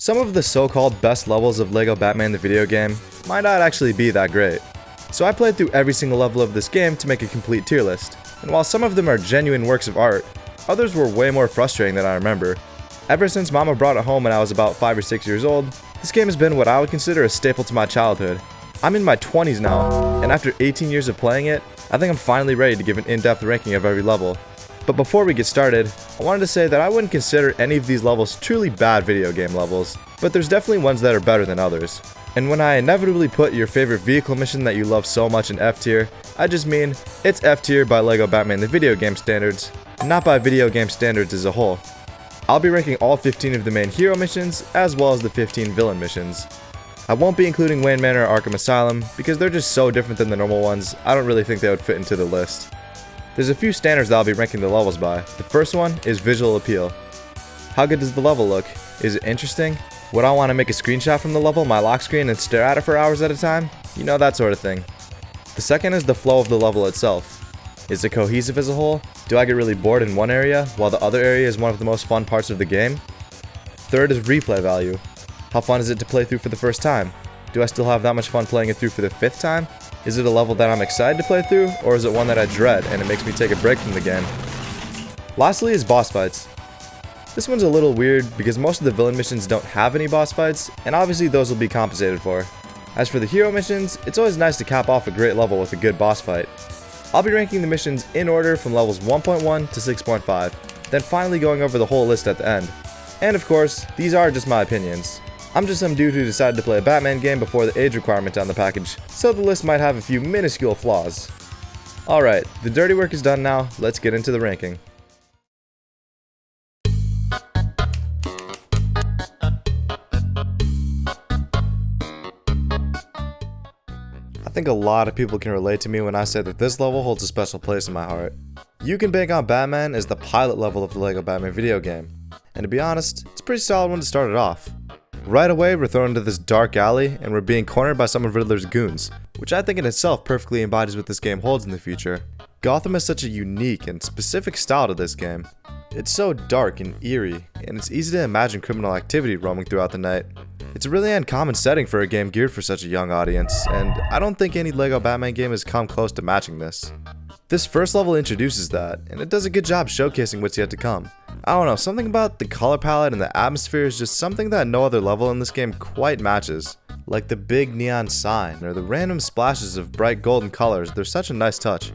Some of the so-called best levels of Lego Batman the video game might not actually be that great. So I played through every single level of this game to make a complete tier list, and while some of them are genuine works of art, others were way more frustrating than I remember. Ever since Mama brought it home when I was about 5 or 6 years old, this game has been what I would consider a staple to my childhood. I'm in my 20s now, and after 18 years of playing it, I think I'm finally ready to give an in-depth ranking of every level. But before we get started, I wanted to say that I wouldn't consider any of these levels truly bad video game levels, but there's definitely ones that are better than others. And when I inevitably put your favorite vehicle mission that you love so much in F tier, I just mean, it's F tier by Lego Batman the video game standards, not by video game standards as a whole. I'll be ranking all 15 of the main hero missions, as well as the 15 villain missions. I won't be including Wayne Manor or Arkham Asylum, because they're just so different than the normal ones, I don't really think they would fit into the list. There's a few standards that I'll be ranking the levels by. The first one is visual appeal. How good does the level look? Is it interesting? Would I want to make a screenshot from the level, my lock screen, and stare at it for hours at a time? You know, that sort of thing. The second is the flow of the level itself. Is it cohesive as a whole? Do I get really bored in one area, while the other area is one of the most fun parts of the game? Third is replay value. How fun is it to play through for the first time? Do I still have that much fun playing it through for the 5th time? Is it a level that I'm excited to play through, or is it one that I dread and it makes me take a break from the game? Lastly is boss fights. This one's a little weird because most of the villain missions don't have any boss fights, and obviously those will be compensated for. As for the hero missions, it's always nice to cap off a great level with a good boss fight. I'll be ranking the missions in order from levels 1.1 to 6.5, then finally going over the whole list at the end. And of course, these are just my opinions. I'm just some dude who decided to play a Batman game before the age requirement on the package, so the list might have a few minuscule flaws. Alright, the dirty work is done now, let's get into the ranking. I think a lot of people can relate to me when I say that this level holds a special place in my heart. You Can Bank on Batman is the pilot level of the Lego Batman video game, and to be honest, it's a pretty solid one to start it off. Right away, we're thrown into this dark alley, and we're being cornered by some of Riddler's goons, which I think in itself perfectly embodies what this game holds in the future. Gotham has such a unique and specific style to this game. It's so dark and eerie, and it's easy to imagine criminal activity roaming throughout the night. It's a really uncommon setting for a game geared for such a young audience, and I don't think any Lego Batman game has come close to matching this. This first level introduces that, and it does a good job showcasing what's yet to come. I don't know, something about the color palette and the atmosphere is just something that no other level in this game quite matches. Like the big neon sign, or the random splashes of bright golden colors, they're such a nice touch.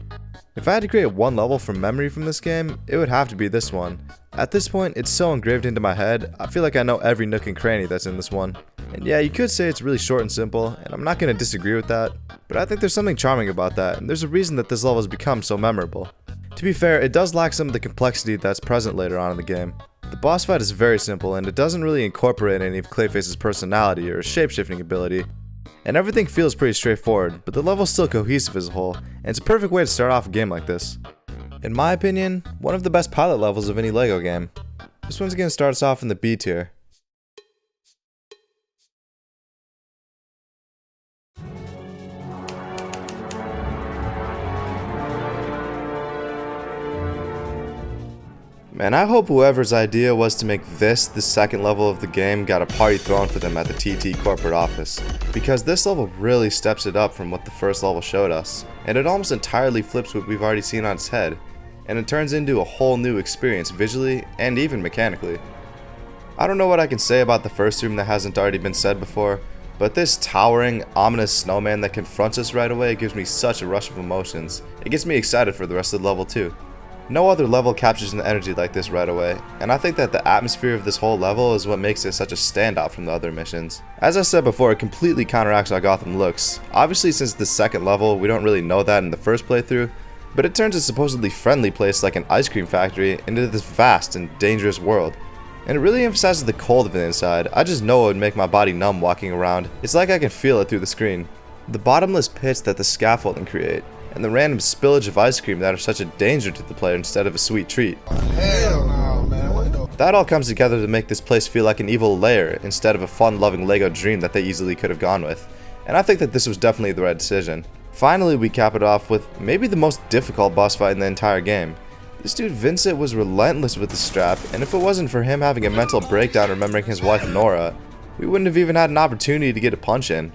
If I had to create one level from memory from this game, it would have to be this one. At this point, it's so engraved into my head, I feel like I know every nook and cranny that's in this one. And yeah, you could say it's really short and simple, and I'm not going to disagree with that, but I think there's something charming about that, and there's a reason that this level has become so memorable. To be fair, it does lack some of the complexity that's present later on in the game. The boss fight is very simple, and it doesn't really incorporate any of Clayface's personality or shapeshifting ability, and everything feels pretty straightforward, but the level's still cohesive as a whole, and it's a perfect way to start off a game like this. In my opinion, one of the best pilot levels of any Lego game. This one's going to start us off in the B tier. Man, I hope whoever's idea was to make this the second level of the game got a party thrown for them at the TT corporate office, because this level really steps it up from what the first level showed us, and it almost entirely flips what we've already seen on its head, and it turns into a whole new experience visually and even mechanically. I don't know what I can say about the first room that hasn't already been said before, but this towering, ominous snowman that confronts us right away gives me such a rush of emotions. It gets me excited for the rest of the level too. No other level captures an energy like this right away, and I think that the atmosphere of this whole level is what makes it such a standout from the other missions. As I said before, it completely counteracts how Gotham looks. Obviously, since the second level, we don't really know that in the first playthrough, but it turns a supposedly friendly place like an ice cream factory into this vast and dangerous world. And it really emphasizes the cold of the inside. I just know it would make my body numb walking around. It's like I can feel it through the screen. The bottomless pits that the scaffolding create, and the random spillage of ice cream that are such a danger to the player instead of a sweet treat. Hell no, man. What the? That all comes together to make this place feel like an evil Lair instead of a fun-loving Lego dream that they easily could have gone with. And I think that this was definitely the right decision. Finally, we cap it off with maybe the most difficult boss fight in the entire game. This dude Vincent was relentless with the strap, and if it wasn't for him having a mental breakdown remembering his wife Nora, we wouldn't have even had an opportunity to get a punch in.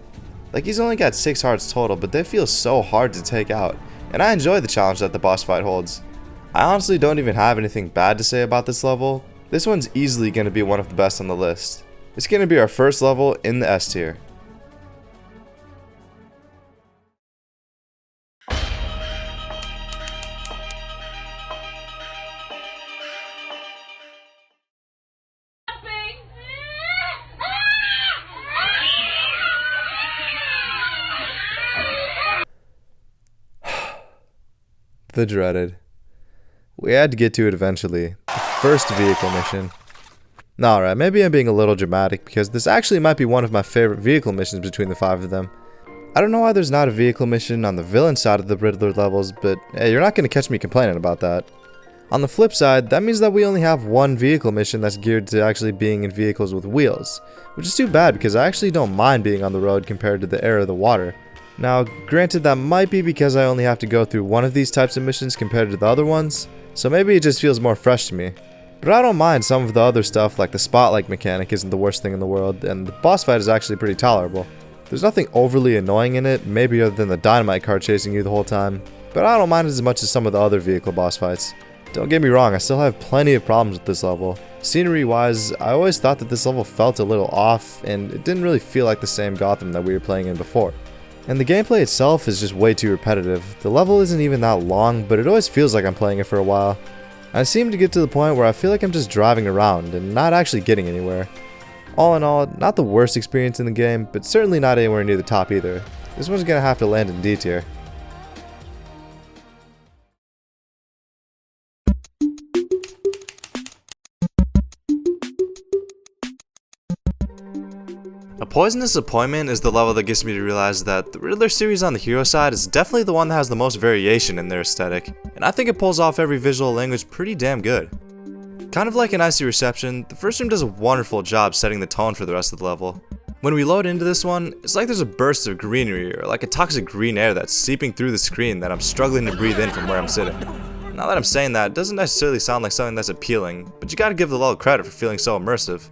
Like, he's only got 6 hearts total, but they feel so hard to take out, and I enjoy the challenge that the boss fight holds. I honestly don't even have anything bad to say about this level. This one's easily going to be one of the best on the list. It's going to be our first level in the S tier. The dreaded. We had to get to it eventually. The first vehicle mission. Nah, alright, maybe I'm being a little dramatic because this actually might be one of my favorite vehicle missions between the 5 of them. I don't know why there's not a vehicle mission on the villain side of the Riddler levels, but hey, you're not going to catch me complaining about that. On the flip side, that means that we only have one vehicle mission that's geared to actually being in vehicles with wheels, which is too bad because I actually don't mind being on the road compared to the air or the water. Now, granted, that might be because I only have to go through one of these types of missions compared to the other ones, so maybe it just feels more fresh to me. But I don't mind some of the other stuff, like the spotlight mechanic isn't the worst thing in the world, and the boss fight is actually pretty tolerable. There's nothing overly annoying in it, maybe other than the dynamite car chasing you the whole time, but I don't mind it as much as some of the other vehicle boss fights. Don't get me wrong, I still have plenty of problems with this level. Scenery wise, I always thought that this level felt a little off, and it didn't really feel like the same Gotham that we were playing in before. And the gameplay itself is just way too repetitive. The level isn't even that long, but it always feels like I'm playing it for a while. I seem to get to the point where I feel like I'm just driving around and not actually getting anywhere. All in all, not the worst experience in the game, but certainly not anywhere near the top either. This one's gonna have to land in D tier. A Poisonous Appointment is the level that gets me to realize that the Riddler series on the hero side is definitely the one that has the most variation in their aesthetic, and I think it pulls off every visual language pretty damn good. Kind of like in Icy Reception, the first room does a wonderful job setting the tone for the rest of the level. When we load into this one, it's like there's a burst of greenery or like a toxic green air that's seeping through the screen that I'm struggling to breathe in from where I'm sitting. Now that I'm saying that, it doesn't necessarily sound like something that's appealing, but you gotta give the level credit for feeling so immersive.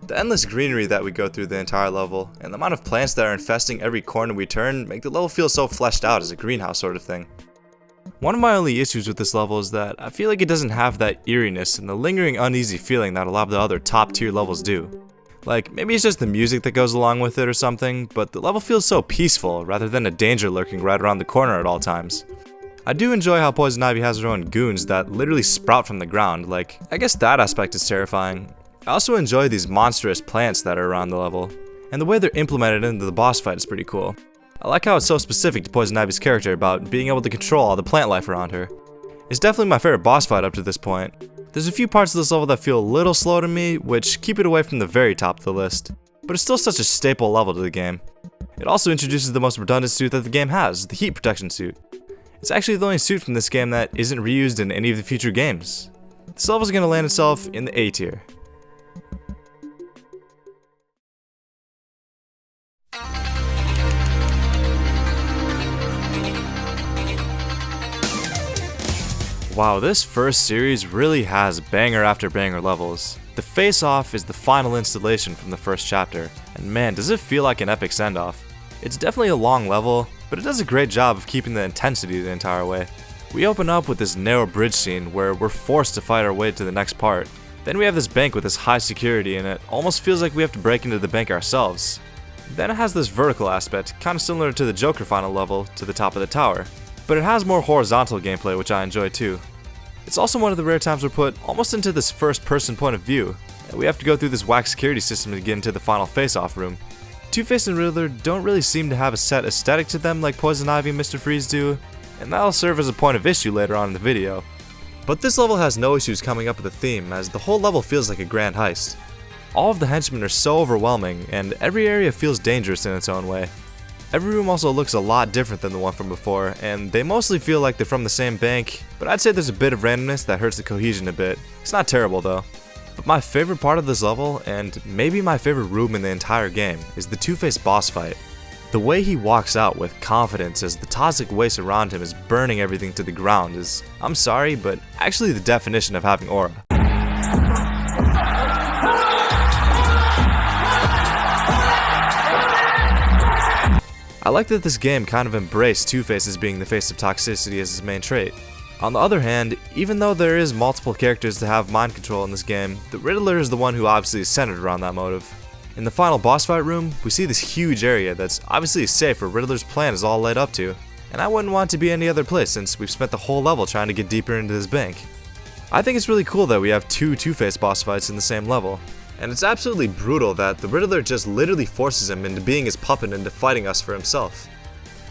The endless greenery that we go through the entire level, and the amount of plants that are infesting every corner we turn make the level feel so fleshed out as a greenhouse sort of thing. One of my only issues with this level is that I feel like it doesn't have that eeriness and the lingering uneasy feeling that a lot of the other top tier levels do. Like, maybe it's just the music that goes along with it or something, but the level feels so peaceful rather than a danger lurking right around the corner at all times. I do enjoy how Poison Ivy has her own goons that literally sprout from the ground, like, I guess that aspect is terrifying. I also enjoy these monstrous plants that are around the level, and the way they're implemented into the boss fight is pretty cool. I like how it's so specific to Poison Ivy's character about being able to control all the plant life around her. It's definitely my favorite boss fight up to this point. There's a few parts of this level that feel a little slow to me, which keep it away from the very top of the list, but it's still such a staple level to the game. It also introduces the most redundant suit that the game has, the heat protection suit. It's actually the only suit from this game that isn't reused in any of the future games. This level is going to land itself in the A tier. Wow, this first series really has banger after banger levels. The face-off is the final installation from the first chapter, and man, does it feel like an epic send-off. It's definitely a long level, but it does a great job of keeping the intensity the entire way. We open up with this narrow bridge scene where we're forced to fight our way to the next part. Then we have this bank with this high security, and it almost feels like we have to break into the bank ourselves. Then it has this vertical aspect, kind of similar to the Joker final level, to the top of the tower. But it has more horizontal gameplay, which I enjoy too. It's also one of the rare times we're put almost into this first-person point of view, and we have to go through this whack security system to get into the final face-off room. Two-Face and Riddler don't really seem to have a set aesthetic to them like Poison Ivy and Mr. Freeze do, and that'll serve as a point of issue later on in the video. But this level has no issues coming up with a theme, as the whole level feels like a grand heist. All of the henchmen are so overwhelming, and every area feels dangerous in its own way. Every room also looks a lot different than the one from before, and they mostly feel like they're from the same bank, but I'd say there's a bit of randomness that hurts the cohesion a bit. It's not terrible though. But my favorite part of this level, and maybe my favorite room in the entire game, is the Two-Face boss fight. The way he walks out with confidence as the toxic waste around him is burning everything to the ground is, I'm sorry, but actually the definition of having aura. I like that this game kind of embraced Two-Face as being the face of toxicity as his main trait. On the other hand, even though there is multiple characters to have mind control in this game, the Riddler is the one who obviously is centered around that motive. In the final boss fight room, we see this huge area that's obviously safe where Riddler's plan is all led up to, and I wouldn't want it to be any other place since we've spent the whole level trying to get deeper into this bank. I think it's really cool that we have two Two-Face boss fights in the same level, and it's absolutely brutal that the Riddler just literally forces him into being his puppet and into fighting us for himself.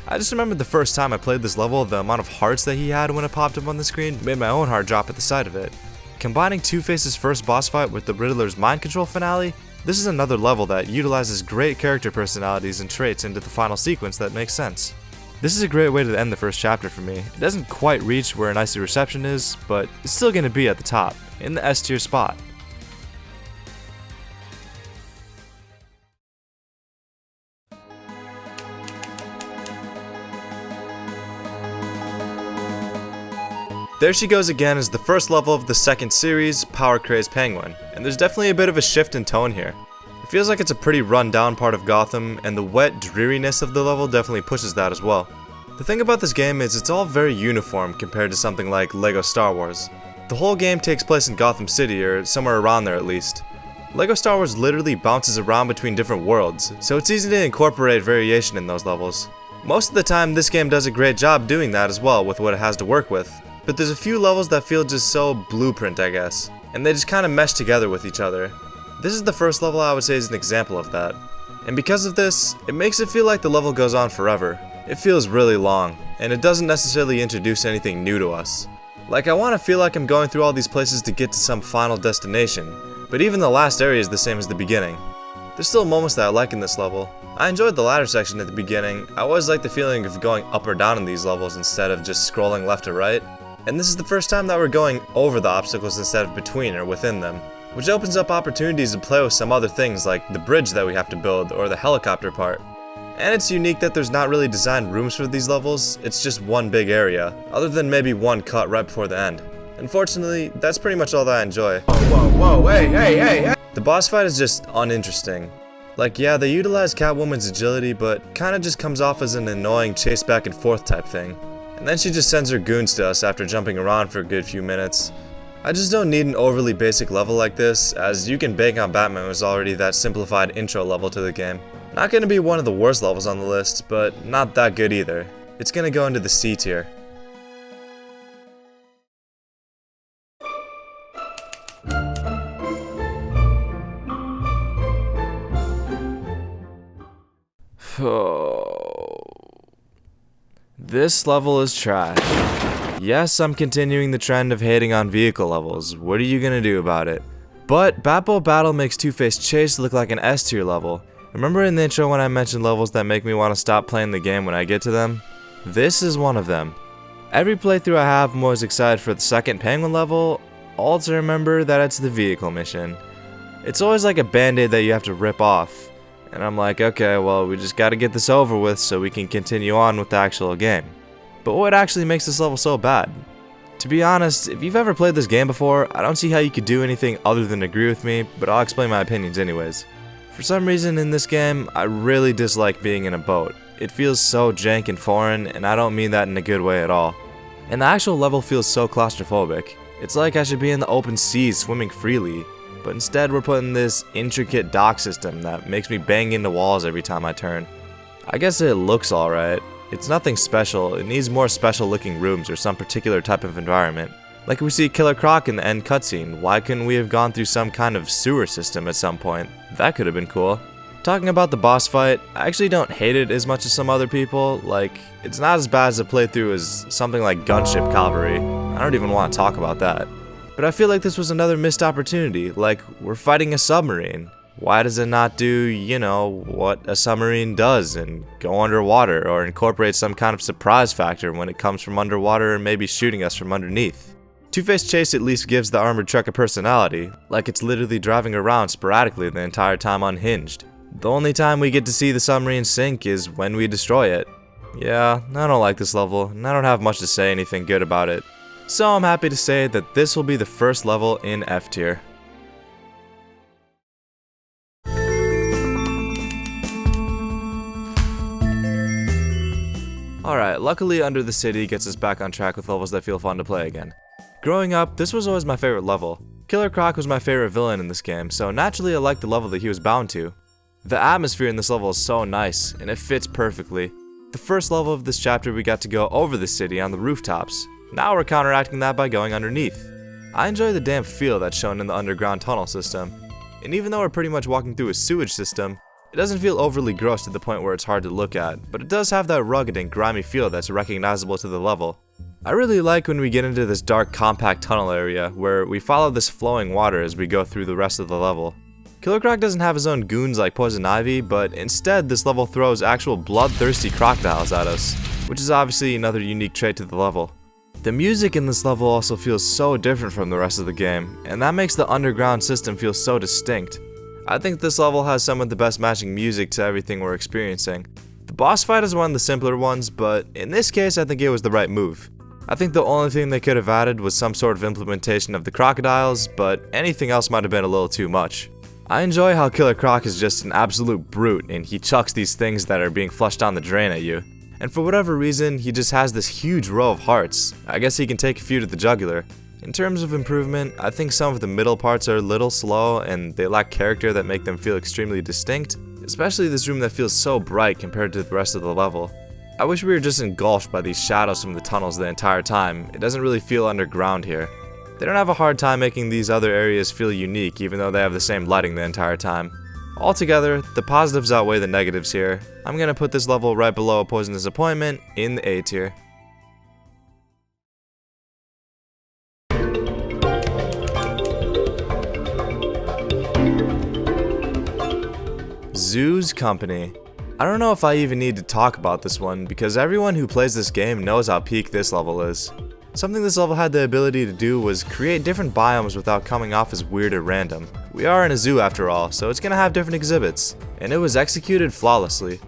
I just remembered the first time I played this level, the amount of hearts that he had when it popped up on the screen made my own heart drop at the sight of it. Combining Two-Face's first boss fight with the Riddler's mind control finale, this is another level that utilizes great character personalities and traits into the final sequence that makes sense. This is a great way to end the first chapter for me. It doesn't quite reach where an Icy Reception is, but it's still going to be at the top, in the S tier spot. There she goes again as the first level of the second series, Power Crazed Penguin, and there's definitely a bit of a shift in tone here. It feels like it's a pretty run-down part of Gotham, and the wet dreariness of the level definitely pushes that as well. The thing about this game is it's all very uniform compared to something like Lego Star Wars. The whole game takes place in Gotham City, or somewhere around there at least. Lego Star Wars literally bounces around between different worlds, so it's easy to incorporate variation in those levels. Most of the time this game does a great job doing that as well with what it has to work with. But there's a few levels that feel just so blueprint, I guess, and they just kind of mesh together with each other. This is the first level I would say is an example of that. And because of this, it makes it feel like the level goes on forever. It feels really long, and it doesn't necessarily introduce anything new to us. Like, I want to feel like I'm going through all these places to get to some final destination, but even the last area is the same as the beginning. There's still moments that I like in this level. I enjoyed the ladder section at the beginning. I always like the feeling of going up or down in these levels instead of just scrolling left to right. And this is the first time that we're going over the obstacles instead of between or within them, which opens up opportunities to play with some other things like the bridge that we have to build or the helicopter part. And it's unique that there's not really designed rooms for these levels, it's just one big area, other than maybe one cut right before the end. Unfortunately, that's pretty much all that I enjoy. Whoa, hey. The boss fight is just uninteresting. Like, yeah, they utilize Catwoman's agility, but kinda just comes off as an annoying chase back and forth type thing. And then she just sends her goons to us after jumping around for a good few minutes. I just don't need an overly basic level like this, as You Can Bank on Batman was already that simplified intro level to the game. Not gonna be one of the worst levels on the list, but not that good either. It's gonna go into the C tier. This level is trash. Yes, I'm continuing the trend of hating on vehicle levels. What are you gonna do about it? But Batboat Battle makes Two-Face Chase look like an S tier level. Remember in the intro when I mentioned levels that make me want to stop playing the game when I get to them? This is one of them. Every playthrough I have, I'm always excited for the second Penguin level, all to remember that it's the vehicle mission. It's always like a band-aid that you have to rip off. And I'm like, okay, well, we just gotta get this over with so we can continue on with the actual game. But what actually makes this level so bad? To be honest, if you've ever played this game before, I don't see how you could do anything other than agree with me, but I'll explain my opinions anyways. For some reason in this game, I really dislike being in a boat. It feels so jank and foreign, and I don't mean that in a good way at all. And the actual level feels so claustrophobic. It's like I should be in the open seas swimming freely. But instead we're put in this intricate dock system that makes me bang into walls every time I turn. I guess it looks alright. It's nothing special, it needs more special looking rooms or some particular type of environment. Like we see Killer Croc in the end cutscene, why couldn't we have gone through some kind of sewer system at some point? That could have been cool. Talking about the boss fight, I actually don't hate it as much as some other people. Like, it's not as bad as a playthrough as something like Gunship Cavalry. I don't even want to talk about that. But I feel like this was another missed opportunity, like, we're fighting a submarine. Why does it not do, you know, what a submarine does and go underwater or incorporate some kind of surprise factor when it comes from underwater and maybe shooting us from underneath? Two-Face Chase at least gives the armored truck a personality, like it's literally driving around sporadically the entire time unhinged. The only time we get to see the submarine sink is when we destroy it. Yeah, I don't like this level, and I don't have much to say anything good about it. So I'm happy to say that this will be the first level in F tier. Alright, luckily Under the City gets us back on track with levels that feel fun to play again. Growing up, this was always my favorite level. Killer Croc was my favorite villain in this game, so naturally I liked the level that he was bound to. The atmosphere in this level is so nice, and it fits perfectly. The first level of this chapter we got to go over the city on the rooftops. Now we're counteracting that by going underneath. I enjoy the damp feel that's shown in the underground tunnel system. And even though we're pretty much walking through a sewage system, it doesn't feel overly gross to the point where it's hard to look at, but it does have that rugged and grimy feel that's recognizable to the level. I really like when we get into this dark compact tunnel area where we follow this flowing water as we go through the rest of the level. Killer Croc doesn't have his own goons like Poison Ivy, but instead this level throws actual bloodthirsty crocodiles at us, which is obviously another unique trait to the level. The music in this level also feels so different from the rest of the game, and that makes the underground system feel so distinct. I think this level has some of the best matching music to everything we're experiencing. The boss fight is one of the simpler ones, but in this case I think it was the right move. I think the only thing they could have added was some sort of implementation of the crocodiles, but anything else might have been a little too much. I enjoy how Killer Croc is just an absolute brute and he chucks these things that are being flushed down the drain at you. And for whatever reason, he just has this huge row of hearts. I guess he can take a few to the jugular. In terms of improvement, I think some of the middle parts are a little slow and they lack character that make them feel extremely distinct, especially this room that feels so bright compared to the rest of the level. I wish we were just engulfed by these shadows from the tunnels the entire time. It doesn't really feel underground here. They don't have a hard time making these other areas feel unique even though they have the same lighting the entire time. Altogether, the positives outweigh the negatives here. I'm gonna put this level right below Poison Disappointment in the A tier. Zoo's Company. I don't know if I even need to talk about this one because everyone who plays this game knows how peak this level is. Something this level had the ability to do was create different biomes without coming off as weird or random. We are in a zoo after all, so it's gonna have different exhibits, and it was executed flawlessly.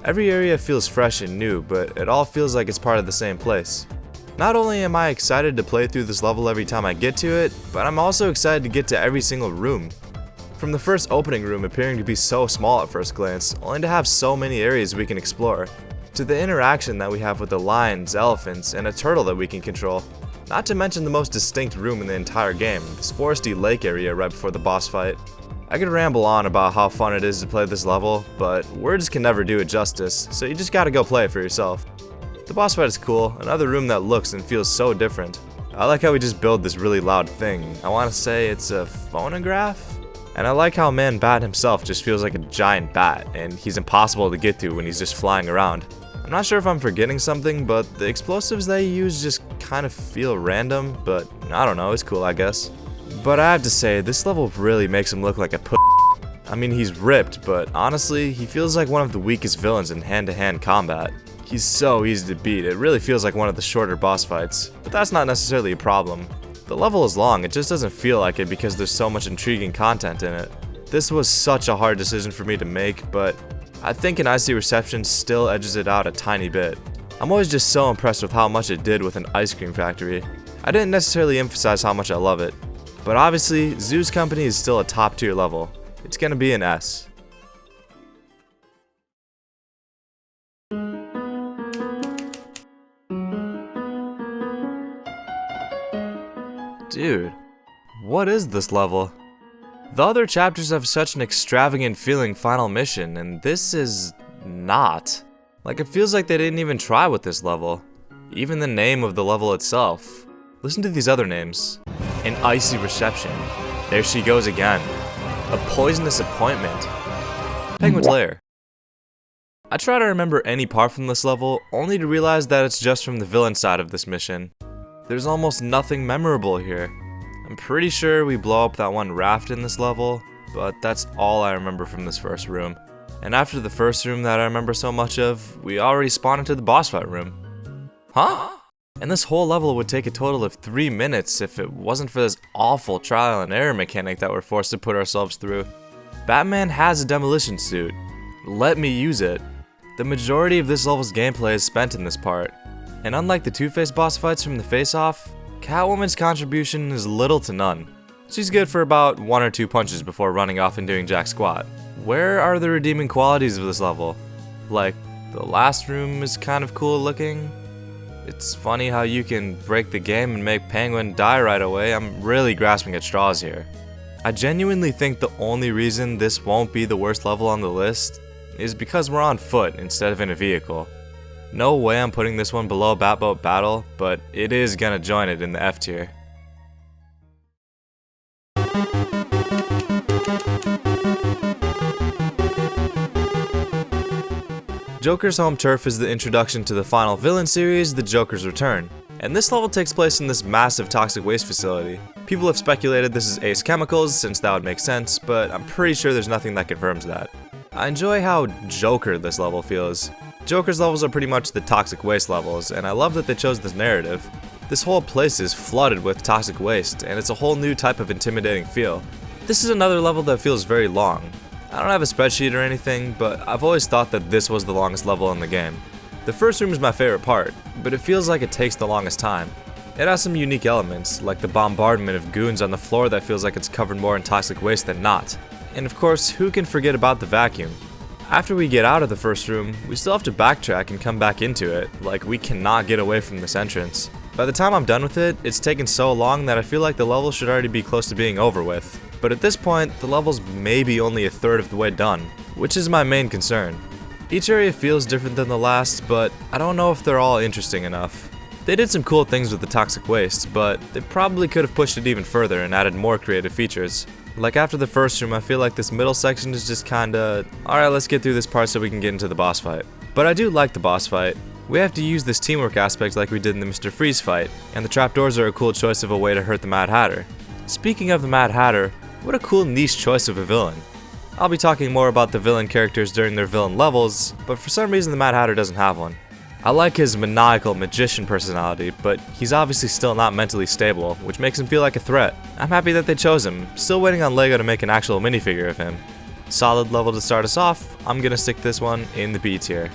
Every area feels fresh and new, but it all feels like it's part of the same place. Not only am I excited to play through this level every time I get to it, but I'm also excited to get to every single room. From the first opening room appearing to be so small at first glance, only to have so many areas we can explore, to the interaction that we have with the lions, elephants, and a turtle that we can control. Not to mention the most distinct room in the entire game, this foresty lake area right before the boss fight. I could ramble on about how fun it is to play this level, but words can never do it justice, so you just gotta go play it for yourself. The boss fight is cool, another room that looks and feels so different. I like how we just build this really loud thing. I wanna say it's a phonograph? And I like how Man Bat himself just feels like a giant bat, and he's impossible to get to when he's just flying around. I'm not sure if I'm forgetting something, but the explosives they use just kind of feel random, but I don't know, it's cool I guess. But I have to say, this level really makes him look like a I mean, he's ripped, but honestly, he feels like one of the weakest villains in hand-to-hand combat. He's so easy to beat, it really feels like one of the shorter boss fights, but that's not necessarily a problem. The level is long, it just doesn't feel like it because there's so much intriguing content in it. This was such a hard decision for me to make, but I think an Icy Reception still edges it out a tiny bit. I'm always just so impressed with how much it did with an ice cream factory. I didn't necessarily emphasize how much I love it, but obviously Zoo's Company is still a top tier level. It's gonna be an S. Dude, what is this level? The other chapters have such an extravagant feeling final mission, and this is not. Like, it feels like they didn't even try with this level. Even the name of the level itself. Listen to these other names. An Icy Reception. There she goes again. A Poisonous Appointment. Penguin's Lair. I try to remember any part from this level, only to realize that it's just from the villain side of this mission. There's almost nothing memorable here. I'm pretty sure we blow up that one raft in this level, but that's all I remember from this first room. And after the first room that I remember so much of, we already spawned into the boss fight room. Huh? And this whole level would take a total of 3 minutes if it wasn't for this awful trial and error mechanic that we're forced to put ourselves through. Batman has a demolition suit. Let me use it. The majority of this level's gameplay is spent in this part. And unlike the Two-Face boss fights from the face-off, Catwoman's contribution is little to none. She's good for about 1 or 2 punches before running off and doing jack squat. Where are the redeeming qualities of this level? Like, The last room is kind of cool looking. It's funny how you can break the game and make Penguin die right away. I'm really grasping at straws here. I genuinely think the only reason this won't be the worst level on the list is because we're on foot instead of in a vehicle. No way I'm putting this one below Batboat Battle, but it is gonna join it in the F tier. Joker's home turf is the introduction to the final villain series, The Joker's Return. And this level takes place in this massive toxic waste facility. People have speculated this is Ace Chemicals, since that would make sense, but I'm pretty sure there's nothing that confirms that. I enjoy how Joker this level feels. Joker's levels are pretty much the toxic waste levels, and I love that they chose this narrative. This whole place is flooded with toxic waste, and it's a whole new type of intimidating feel. This is another level that feels very long. I don't have a spreadsheet or anything, but I've always thought that this was the longest level in the game. The first room is my favorite part, but it feels like it takes the longest time. It has some unique elements, like the bombardment of goons on the floor that feels like it's covered more in toxic waste than not. And of course, who can forget about the vacuum? After we get out of the first room, we still have to backtrack and come back into it, like we cannot get away from this entrance. By the time I'm done with it, it's taken so long that I feel like the level should already be close to being over with. But at this point, the level's maybe only a third of the way done, which is my main concern. Each area feels different than the last, but I don't know if they're all interesting enough. They did some cool things with the toxic waste, but they probably could have pushed it even further and added more creative features. Like after the first room, I feel like this middle section is just kinda, alright, let's get through this part so we can get into the boss fight. But I do like the boss fight. We have to use this teamwork aspect like we did in the Mr. Freeze fight, and the trapdoors are a cool choice of a way to hurt the Mad Hatter. Speaking of the Mad Hatter, what a cool niche choice of a villain. I'll be talking more about the villain characters during their villain levels, but for some reason the Mad Hatter doesn't have one. I like his maniacal magician personality, but he's obviously still not mentally stable, which makes him feel like a threat. I'm happy that they chose him, still waiting on Lego to make an actual minifigure of him. Solid level to start us off, I'm gonna stick this one in the B tier.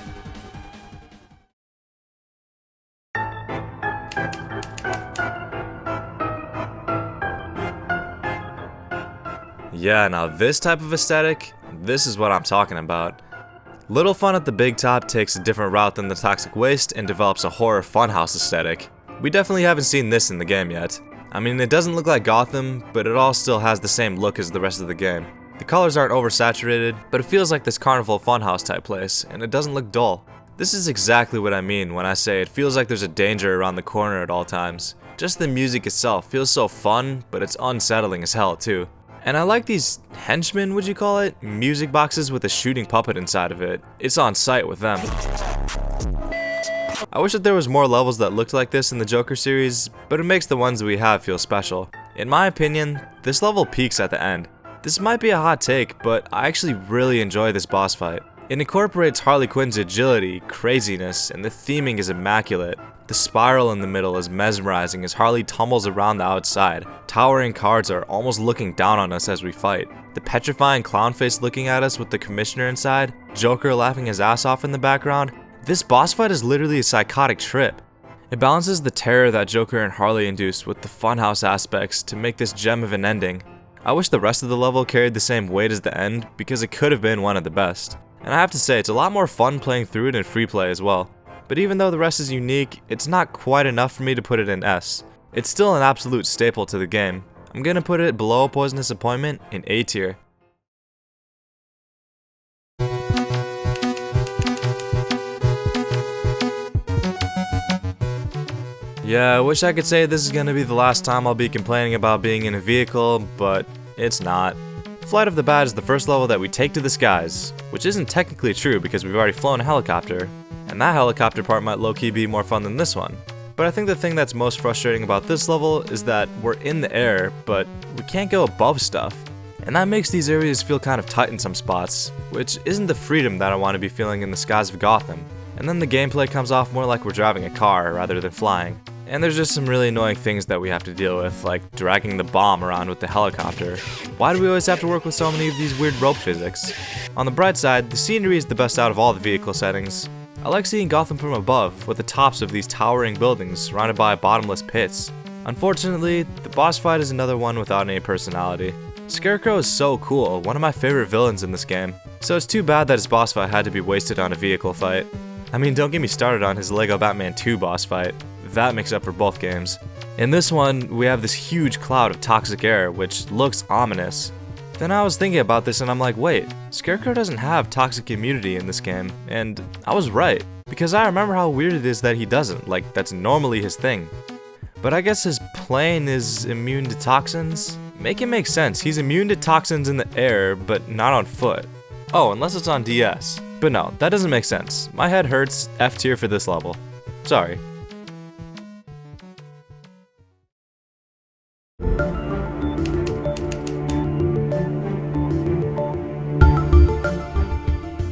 Yeah, now this type of aesthetic, this is what I'm talking about. Little Fun at the Big Top takes a different route than the toxic waste and develops a horror funhouse aesthetic. We definitely haven't seen this in the game yet. I mean, it doesn't look like Gotham, but it all still has the same look as the rest of the game. The colors aren't oversaturated, but it feels like this carnival funhouse type place, and it doesn't look dull. This is exactly what I mean when I say it feels like there's a danger around the corner at all times. Just the music itself feels so fun, but it's unsettling as hell too. And I like these henchmen, would you call it? Music boxes with a shooting puppet inside of it. It's on site with them. I wish that there was more levels that looked like this in the Joker series, but it makes the ones that we have feel special. In my opinion, this level peaks at the end. This might be a hot take, but I actually really enjoy this boss fight. It incorporates Harley Quinn's agility, craziness, and the theming is immaculate. The spiral in the middle is mesmerizing as Harley tumbles around the outside. Towering cards are almost looking down on us as we fight. The petrifying clown face looking at us with the commissioner inside, Joker laughing his ass off in the background. This boss fight is literally a psychotic trip. It balances the terror that Joker and Harley induce with the funhouse aspects to make this gem of an ending. I wish the rest of the level carried the same weight as the end because it could have been one of the best. And I have to say, it's a lot more fun playing through it in free play as well. But even though the rest is unique, it's not quite enough for me to put it in S. It's still an absolute staple to the game. I'm gonna put it below Poisonous Appointment in A tier. Yeah, I wish I could say this is gonna be the last time I'll be complaining about being in a vehicle, but it's not. Flight of the Bat is the first level that we take to the skies, which isn't technically true because we've already flown a helicopter, and that helicopter part might low-key be more fun than this one. But I think the thing that's most frustrating about this level is that we're in the air, but we can't go above stuff. And that makes these areas feel kind of tight in some spots, which isn't the freedom that I want to be feeling in the skies of Gotham. And then the gameplay comes off more like we're driving a car rather than flying. And there's just some really annoying things that we have to deal with, like dragging the bomb around with the helicopter. Why do we always have to work with so many of these weird rope physics? On the bright side, the scenery is the best out of all the vehicle settings. I like seeing Gotham from above, with the tops of these towering buildings surrounded by bottomless pits. Unfortunately, the boss fight is another one without any personality. Scarecrow is so cool, one of my favorite villains in this game. So it's too bad that his boss fight had to be wasted on a vehicle fight. I mean, don't get me started on his Lego Batman 2 boss fight. That makes up for both games. In this one, we have this huge cloud of toxic air, which looks ominous. Then I was thinking about this and I'm like, wait, Scarecrow doesn't have toxic immunity in this game, and I was right, because I remember how weird it is that he doesn't, like that's normally his thing. But I guess his plane is immune to toxins? Make it make sense, he's immune to toxins in the air, but not on foot. Oh, unless it's on DS. But no, that doesn't make sense. My head hurts, F tier for this level. Sorry.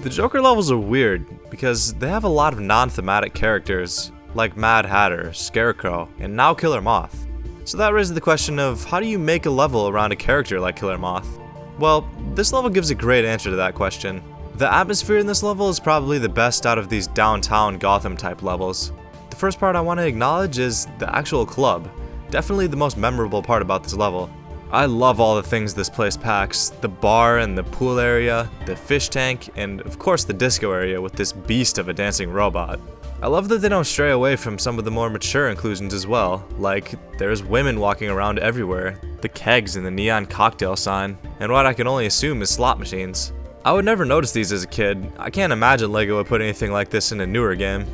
The Joker levels are weird because they have a lot of non-thematic characters like Mad Hatter, Scarecrow, and now Killer Moth. So that raises the question of how do you make a level around a character like Killer Moth? Well, this level gives a great answer to that question. The atmosphere in this level is probably the best out of these downtown Gotham type levels. The first part I want to acknowledge is the actual club. Definitely the most memorable part about this level. I love all the things this place packs, the bar and the pool area, the fish tank, and of course the disco area with this beast of a dancing robot. I love that they don't stray away from some of the more mature inclusions as well, like there's women walking around everywhere, the kegs and the neon cocktail sign, and what I can only assume is slot machines. I would never notice these as a kid. I can't imagine Lego would put anything like this in a newer game.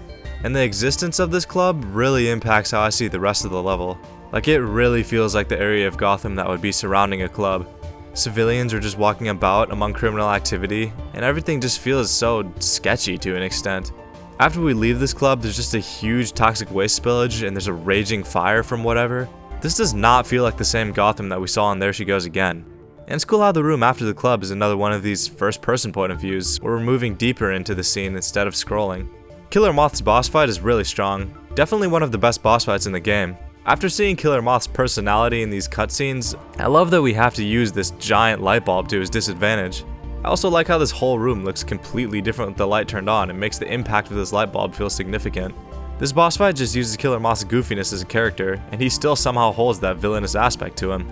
And the existence of this club really impacts how I see the rest of the level. Like, it really feels like the area of Gotham that would be surrounding a club. Civilians are just walking about among criminal activity, and everything just feels so sketchy to an extent. After we leave this club, there's just a huge toxic waste spillage and there's a raging fire from whatever. This does not feel like the same Gotham that we saw in There She Goes Again. And it's cool how the room after the club is another one of these first-person point of views, where we're moving deeper into the scene instead of scrolling. Killer Moth's boss fight is really strong, definitely one of the best boss fights in the game. After seeing Killer Moth's personality in these cutscenes, I love that we have to use this giant light bulb to his disadvantage. I also like how this whole room looks completely different with the light turned on and makes the impact of this light bulb feel significant. This boss fight just uses Killer Moth's goofiness as a character, and he still somehow holds that villainous aspect to him.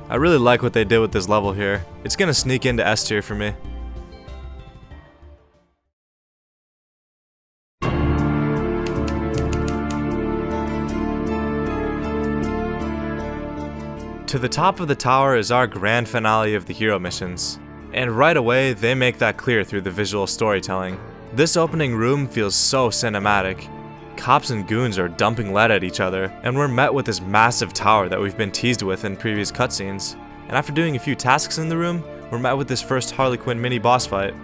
I really like what they did with this level here. It's gonna sneak into S tier for me. To the top of the tower is our grand finale of the hero missions. And right away, they make that clear through the visual storytelling. This opening room feels so cinematic. Cops and goons are dumping lead at each other, and we're met with this massive tower that we've been teased with in previous cutscenes. And after doing a few tasks in the room, we're met with this first Harley Quinn mini boss fight.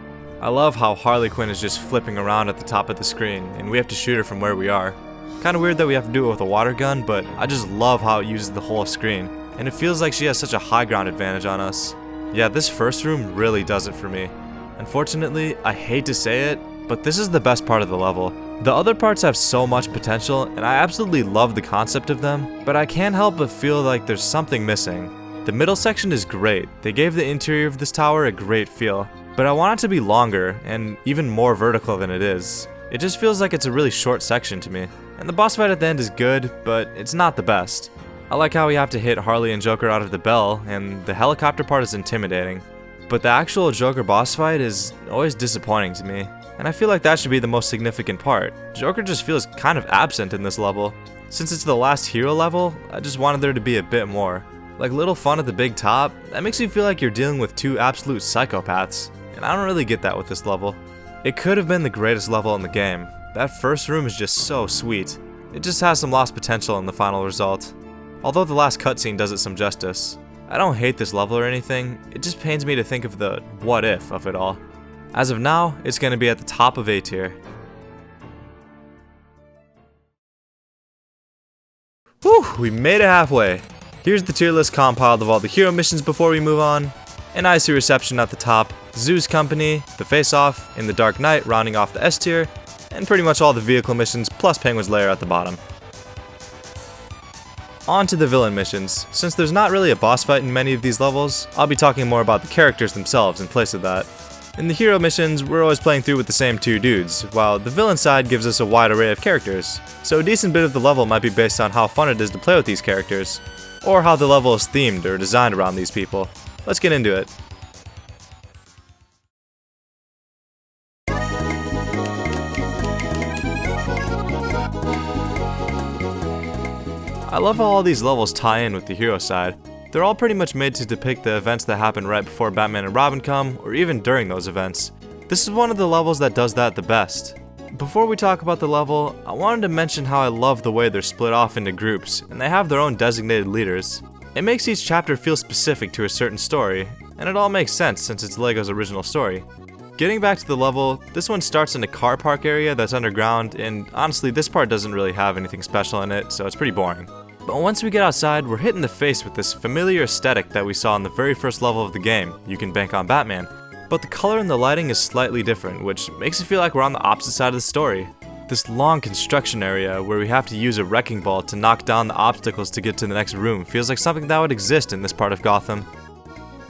I love how Harley Quinn is just flipping around at the top of the screen, and we have to shoot her from where we are. Kinda weird that we have to do it with a water gun, but I just love how it uses the whole screen, and it feels like she has such a high ground advantage on us. Yeah, this first room really does it for me. Unfortunately, I hate to say it, but this is the best part of the level. The other parts have so much potential, and I absolutely love the concept of them, but I can't help but feel like there's something missing. The middle section is great, they gave the interior of this tower a great feel, but I want it to be longer, and even more vertical than it is. It just feels like it's a really short section to me. And the boss fight at the end is good, but it's not the best. I like how we have to hit Harley and Joker out of the bell, and the helicopter part is intimidating. But the actual Joker boss fight is always disappointing to me, and I feel like that should be the most significant part. Joker just feels kind of absent in this level. Since it's the last hero level, I just wanted there to be a bit more. Like little fun at the big top, that makes you feel like you're dealing with two absolute psychopaths, and I don't really get that with this level. It could have been the greatest level in the game. That first room is just so sweet. It just has some lost potential in the final result. Although the last cutscene does it some justice. I don't hate this level or anything, it just pains me to think of the what if of it all. As of now, it's going to be at the top of A tier. Whew, we made it halfway. Here's the tier list compiled of all the hero missions before we move on. An Icy Reception at the top, Zoo's Company, The Face Off, In the Dark Knight rounding off the S tier, and pretty much all the vehicle missions plus Penguin's Lair at the bottom. On to the villain missions. Since there's not really a boss fight in many of these levels, I'll be talking more about the characters themselves in place of that. In the hero missions, we're always playing through with the same two dudes, while the villain side gives us a wide array of characters, so a decent bit of the level might be based on how fun it is to play with these characters, or how the level is themed or designed around these people. Let's get into it. I love how all these levels tie in with the hero side. They're all pretty much made to depict the events that happen right before Batman and Robin come, or even during those events. This is one of the levels that does that the best. Before we talk about the level, I wanted to mention how I love the way they're split off into groups, and they have their own designated leaders. It makes each chapter feel specific to a certain story, and it all makes sense since it's Lego's original story. Getting back to the level, this one starts in a car park area that's underground, and honestly this part doesn't really have anything special in it, so it's pretty boring. But once we get outside, we're hit in the face with this familiar aesthetic that we saw in the very first level of the game, You Can Bank on Batman. But the color and the lighting is slightly different, which makes it feel like we're on the opposite side of the story. This long construction area where we have to use a wrecking ball to knock down the obstacles to get to the next room feels like something that would exist in this part of Gotham.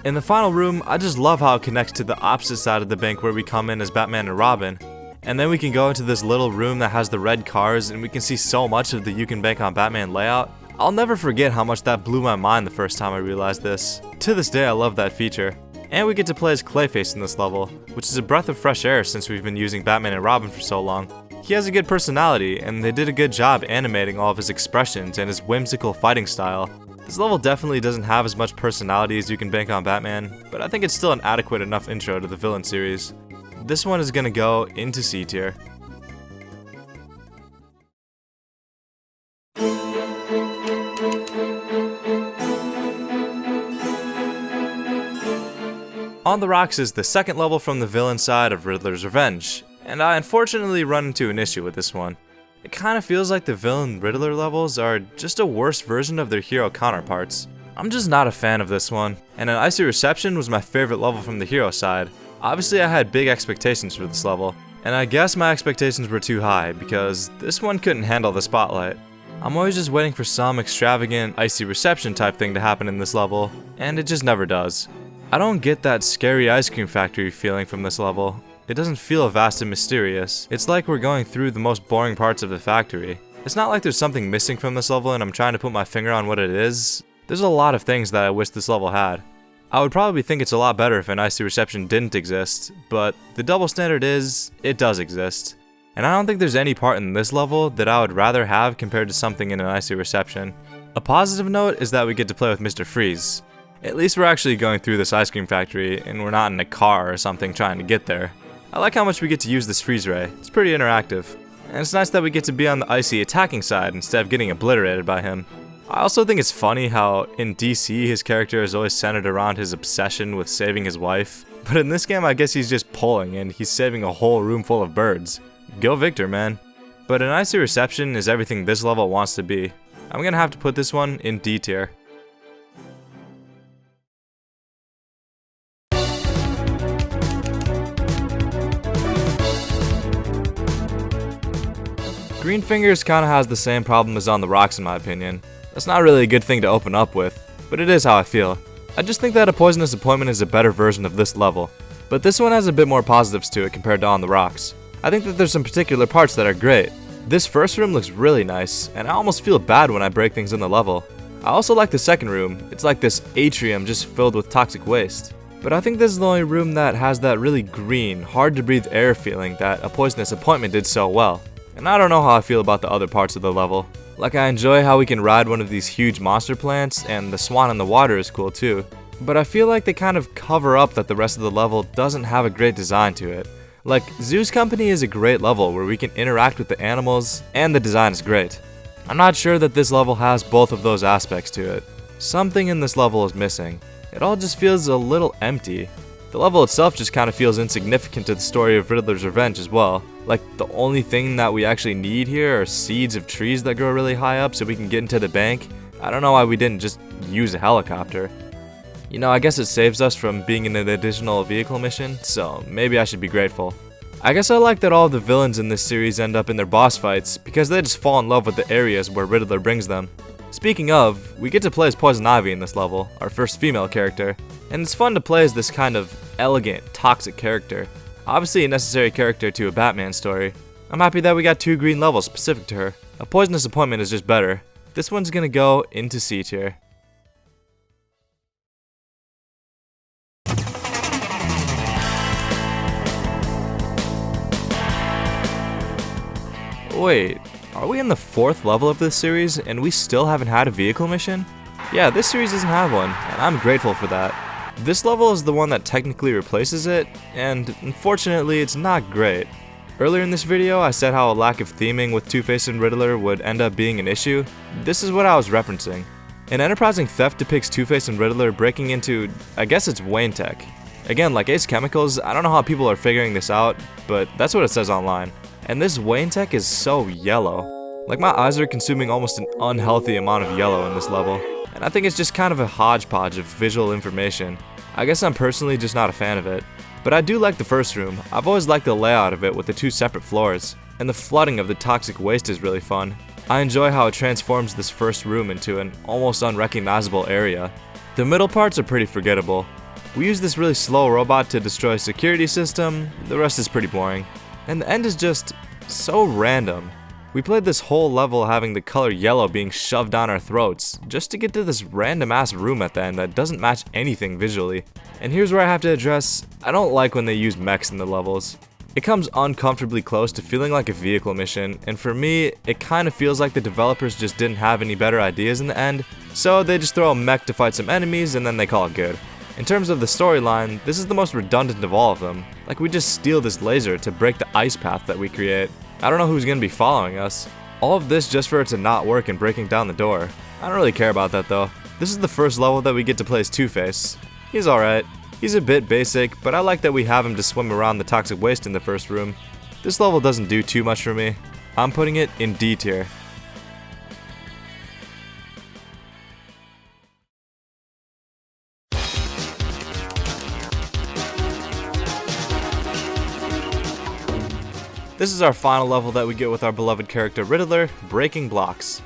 In the final room, I just love how it connects to the opposite side of the bank where we come in as Batman and Robin. And then we can go into this little room that has the red cars and we can see so much of the You Can Bank on Batman layout. I'll never forget how much that blew my mind the first time I realized this. To this day I love that feature. And we get to play as Clayface in this level, which is a breath of fresh air since we've been using Batman and Robin for so long. He has a good personality, and they did a good job animating all of his expressions and his whimsical fighting style. This level definitely doesn't have as much personality as You Can Bank on Batman, but I think it's still an adequate enough intro to the villain series. This one is gonna go into C tier. On the Rocks is the second level from the villain side of Riddler's Revenge, and I unfortunately run into an issue with this one. It kinda feels like the villain Riddler levels are just a worse version of their hero counterparts. I'm just not a fan of this one, and an Icy Reception was my favorite level from the hero side. Obviously I had big expectations for this level, and I guess my expectations were too high because this one couldn't handle the spotlight. I'm always just waiting for some extravagant Icy Reception type thing to happen in this level, and it just never does. I don't get that scary ice cream factory feeling from this level. It doesn't feel vast and mysterious. It's like we're going through the most boring parts of the factory. It's not like there's something missing from this level and I'm trying to put my finger on what it is. There's a lot of things that I wish this level had. I would probably think it's a lot better if an Icy Reception didn't exist, but the double standard is, it does exist. And I don't think there's any part in this level that I would rather have compared to something in an Icy Reception. A positive note is that we get to play with Mr. Freeze. At least we're actually going through this ice cream factory and we're not in a car or something trying to get there. I like how much we get to use this freeze ray. It's pretty interactive. And it's nice that we get to be on the icy attacking side instead of getting obliterated by him. I also think it's funny how in DC his character is always centered around his obsession with saving his wife. But in this game I guess he's just pulling and he's saving a whole room full of birds. Go Victor, man. But an Icy Reception is everything this level wants to be. I'm gonna have to put this one in D tier. Green Fingers kinda has the same problem as On the Rocks in my opinion. That's not really a good thing to open up with, but it is how I feel. I just think that A Poisonous Appointment is a better version of this level, but this one has a bit more positives to it compared to On the Rocks. I think that there's some particular parts that are great. This first room looks really nice, and I almost feel bad when I break things in the level. I also like the second room. It's like this atrium just filled with toxic waste. But I think this is the only room that has that really green, hard to breathe air feeling that A Poisonous Appointment did so well. And I don't know how I feel about the other parts of the level. Like I enjoy how we can ride one of these huge monster plants, and the swan in the water is cool too. But I feel like they kind of cover up that the rest of the level doesn't have a great design to it. Like, Zoo's Company is a great level where we can interact with the animals, and the design is great. I'm not sure that this level has both of those aspects to it. Something in this level is missing. It all just feels a little empty. The level itself just kind of feels insignificant to the story of Riddler's Revenge as well. Like, the only thing that we actually need here are seeds of trees that grow really high up so we can get into the bank. I don't know why we didn't just use a helicopter. You know, I guess it saves us from being in an additional vehicle mission, so maybe I should be grateful. I guess I like that all of the villains in this series end up in their boss fights, because they just fall in love with the areas where Riddler brings them. Speaking of, we get to play as Poison Ivy in this level, our first female character, and it's fun to play as this kind of elegant, toxic character. Obviously a necessary character to a Batman story. I'm happy that we got 2 green levels specific to her. A Poisonous Appointment is just better. This one's gonna go into C tier. Wait, Are we in the 4th level of this series and we still haven't had a vehicle mission? Yeah, this series doesn't have one, and I'm grateful for that. This level is the one that technically replaces it, and unfortunately it's not great. Earlier in this video, I said how a lack of theming with Two-Face and Riddler would end up being an issue. This is what I was referencing. An enterprising theft depicts Two-Face and Riddler breaking into, I guess it's Wayne Tech. Again, like Ace Chemicals, I don't know how people are figuring this out, but that's what it says online. And this Wayne Tech is so yellow. Like, my eyes are consuming almost an unhealthy amount of yellow in this level. And I think it's just kind of a hodgepodge of visual information. I guess I'm personally just not a fan of it. But I do like the first room. I've always liked the layout of it with the 2 separate floors. And the flooding of the toxic waste is really fun. I enjoy how it transforms this first room into an almost unrecognizable area. The middle parts are pretty forgettable. We use this really slow robot to destroy a security system, the rest is pretty boring. And the end is just so random. We played this whole level having the color yellow being shoved down our throats, just to get to this random ass room at the end that doesn't match anything visually. And here's where I have to address, I don't like when they use mechs in the levels. It comes uncomfortably close to feeling like a vehicle mission, and for me, it kind of feels like the developers just didn't have any better ideas in the end, so they just throw a mech to fight some enemies and then they call it good. In terms of the storyline, this is the most redundant of all of them. Like, we just steal this laser to break the ice path that we create. I don't know who's gonna be following us. All of this just for it to not work and breaking down the door. I don't really care about that though. This is the first level that we get to play as Two-Face. He's alright. He's a bit basic, but I like that we have him to swim around the toxic waste in the first room. This level doesn't do too much for me. I'm putting it in D tier. This is our final level that we get with our beloved character Riddler, Breaking Blocks.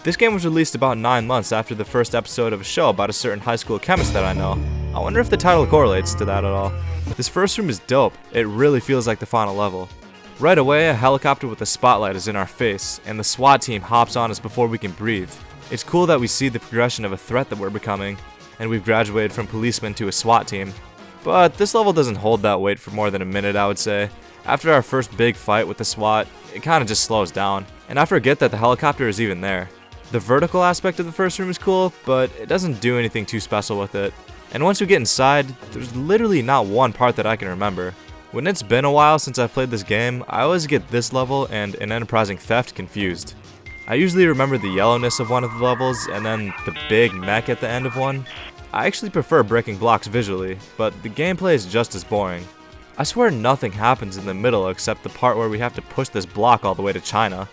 This game was released about 9 months after the first episode of a show about a certain high school chemist that I know. I wonder if the title correlates to that at all. This first room is dope, it really feels like the final level. Right away, a helicopter with a spotlight is in our face, and the SWAT team hops on us before we can breathe. It's cool that we see the progression of a threat that we're becoming, and we've graduated from policemen to a SWAT team. But this level doesn't hold that weight for more than a minute, I would say. After our first big fight with the SWAT, it kinda just slows down, and I forget that the helicopter is even there. The vertical aspect of the first room is cool, but it doesn't do anything too special with it. And once we get inside, there's literally not one part that I can remember. When it's been a while since I've played this game, I always get this level and an enterprising theft confused. I usually remember the yellowness of one of the levels, and then the big mech at the end of one. I actually prefer Breaking Blocks visually, but the gameplay is just as boring. I swear nothing happens in the middle except the part where we have to push this block all the way to China.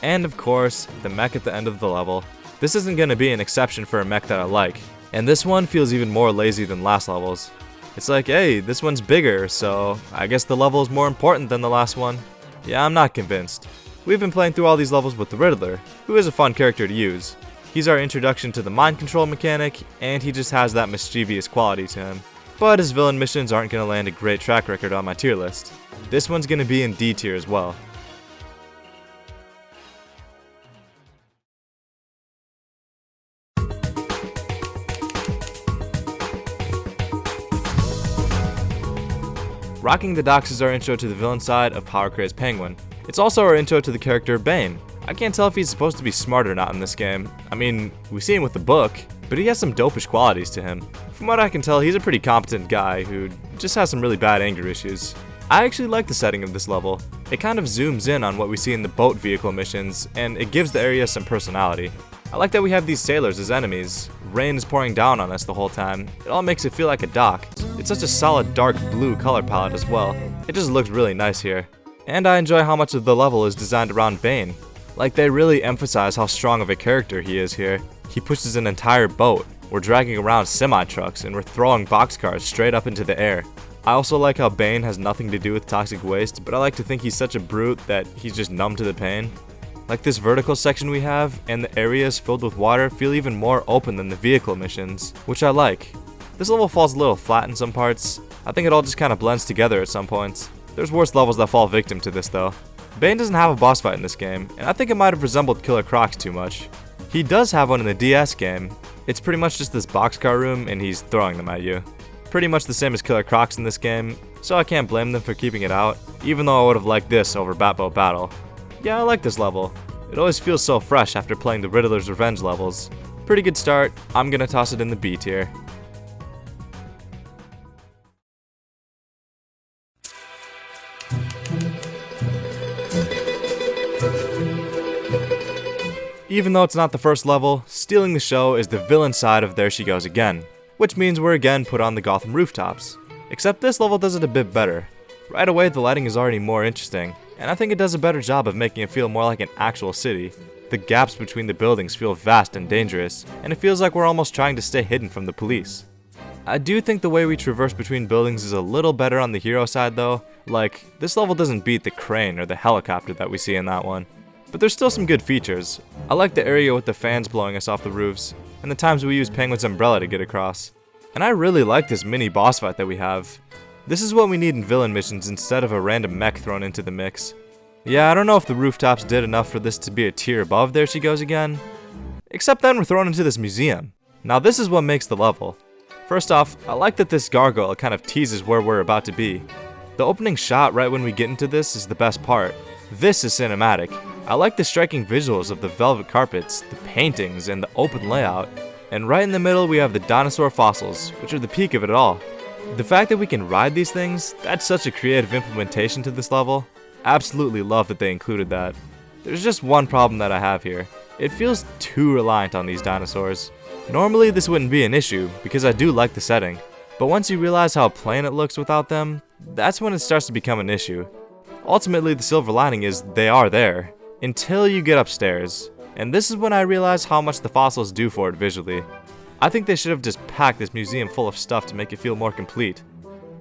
And of course, the mech at the end of the level. This isn't going to be an exception for a mech that I like, and this one feels even more lazy than last levels. It's like, hey, this one's bigger, so I guess the level is more important than the last one. Yeah, I'm not convinced. We've been playing through all these levels with the Riddler, who is a fun character to use. He's our introduction to the mind control mechanic, and he just has that mischievous quality to him. But his villain missions aren't going to land a great track record on my tier list. This one's going to be in D tier as well. Rockin The Docks is our intro to the villain side of Power Crazed Penguin. It's also our intro to the character Bane. I can't tell if he's supposed to be smart or not in this game. I mean, we see him with the book, but he has some dopish qualities to him. From what I can tell, he's a pretty competent guy who just has some really bad anger issues. I actually like the setting of this level. It kind of zooms in on what we see in the boat vehicle missions, and it gives the area some personality. I like that we have these sailors as enemies. Rain is pouring down on us the whole time. It all makes it feel like a dock. It's such a solid dark blue color palette as well. It just looks really nice here. And I enjoy how much of the level is designed around Bane. Like, they really emphasize how strong of a character he is here. He pushes an entire boat. We're dragging around semi-trucks, and we're throwing boxcars straight up into the air. I also like how Bane has nothing to do with toxic waste, but I like to think he's such a brute that he's just numb to the pain. Like, this vertical section we have, and the areas filled with water feel even more open than the vehicle missions, which I like. This level falls a little flat in some parts. I think it all just kind of blends together at some points. There's worse levels that fall victim to this though. Bane doesn't have a boss fight in this game, and I think it might have resembled Killer Croc's too much. He does have one in the DS game. It's pretty much just this boxcar room and he's throwing them at you. Pretty much the same as Killer Croc's in this game, so I can't blame them for keeping it out, even though I would have liked this over Batboat Battle. Yeah, I like this level. It always feels so fresh after playing the Riddler's Revenge levels. Pretty good start, I'm gonna toss it in the B tier. Even though it's not the first level, stealing the show is the villain side of There She Goes Again, which means we're again put on the Gotham rooftops. Except this level does it a bit better. Right away the lighting is already more interesting, and I think it does a better job of making it feel more like an actual city. The gaps between the buildings feel vast and dangerous, and it feels like we're almost trying to stay hidden from the police. I do think the way we traverse between buildings is a little better on the hero side though, like, this level doesn't beat the crane or the helicopter that we see in that one. But there's still some good features. I like the area with the fans blowing us off the roofs, and the times we use Penguin's umbrella to get across. And I really like this mini boss fight that we have. This is what we need in villain missions instead of a random mech thrown into the mix. Yeah, I don't know if the rooftops did enough for this to be a tier above There She Goes Again. Except then we're thrown into this museum. Now this is what makes the level. First off, I like that this gargoyle kind of teases where we're about to be. The opening shot right when we get into this is the best part. This is cinematic. I like the striking visuals of the velvet carpets, the paintings, and the open layout. And right in the middle we have the dinosaur fossils, which are the peak of it all. The fact that we can ride these things, that's such a creative implementation to this level. Absolutely love that they included that. There's just one problem that I have here. It feels too reliant on these dinosaurs. Normally this wouldn't be an issue, because I do like the setting. But once you realize how plain it looks without them, that's when it starts to become an issue. Ultimately the silver lining is they are there. Until you get upstairs, and this is when I realize how much the fossils do for it visually. I think they should have just packed this museum full of stuff to make it feel more complete.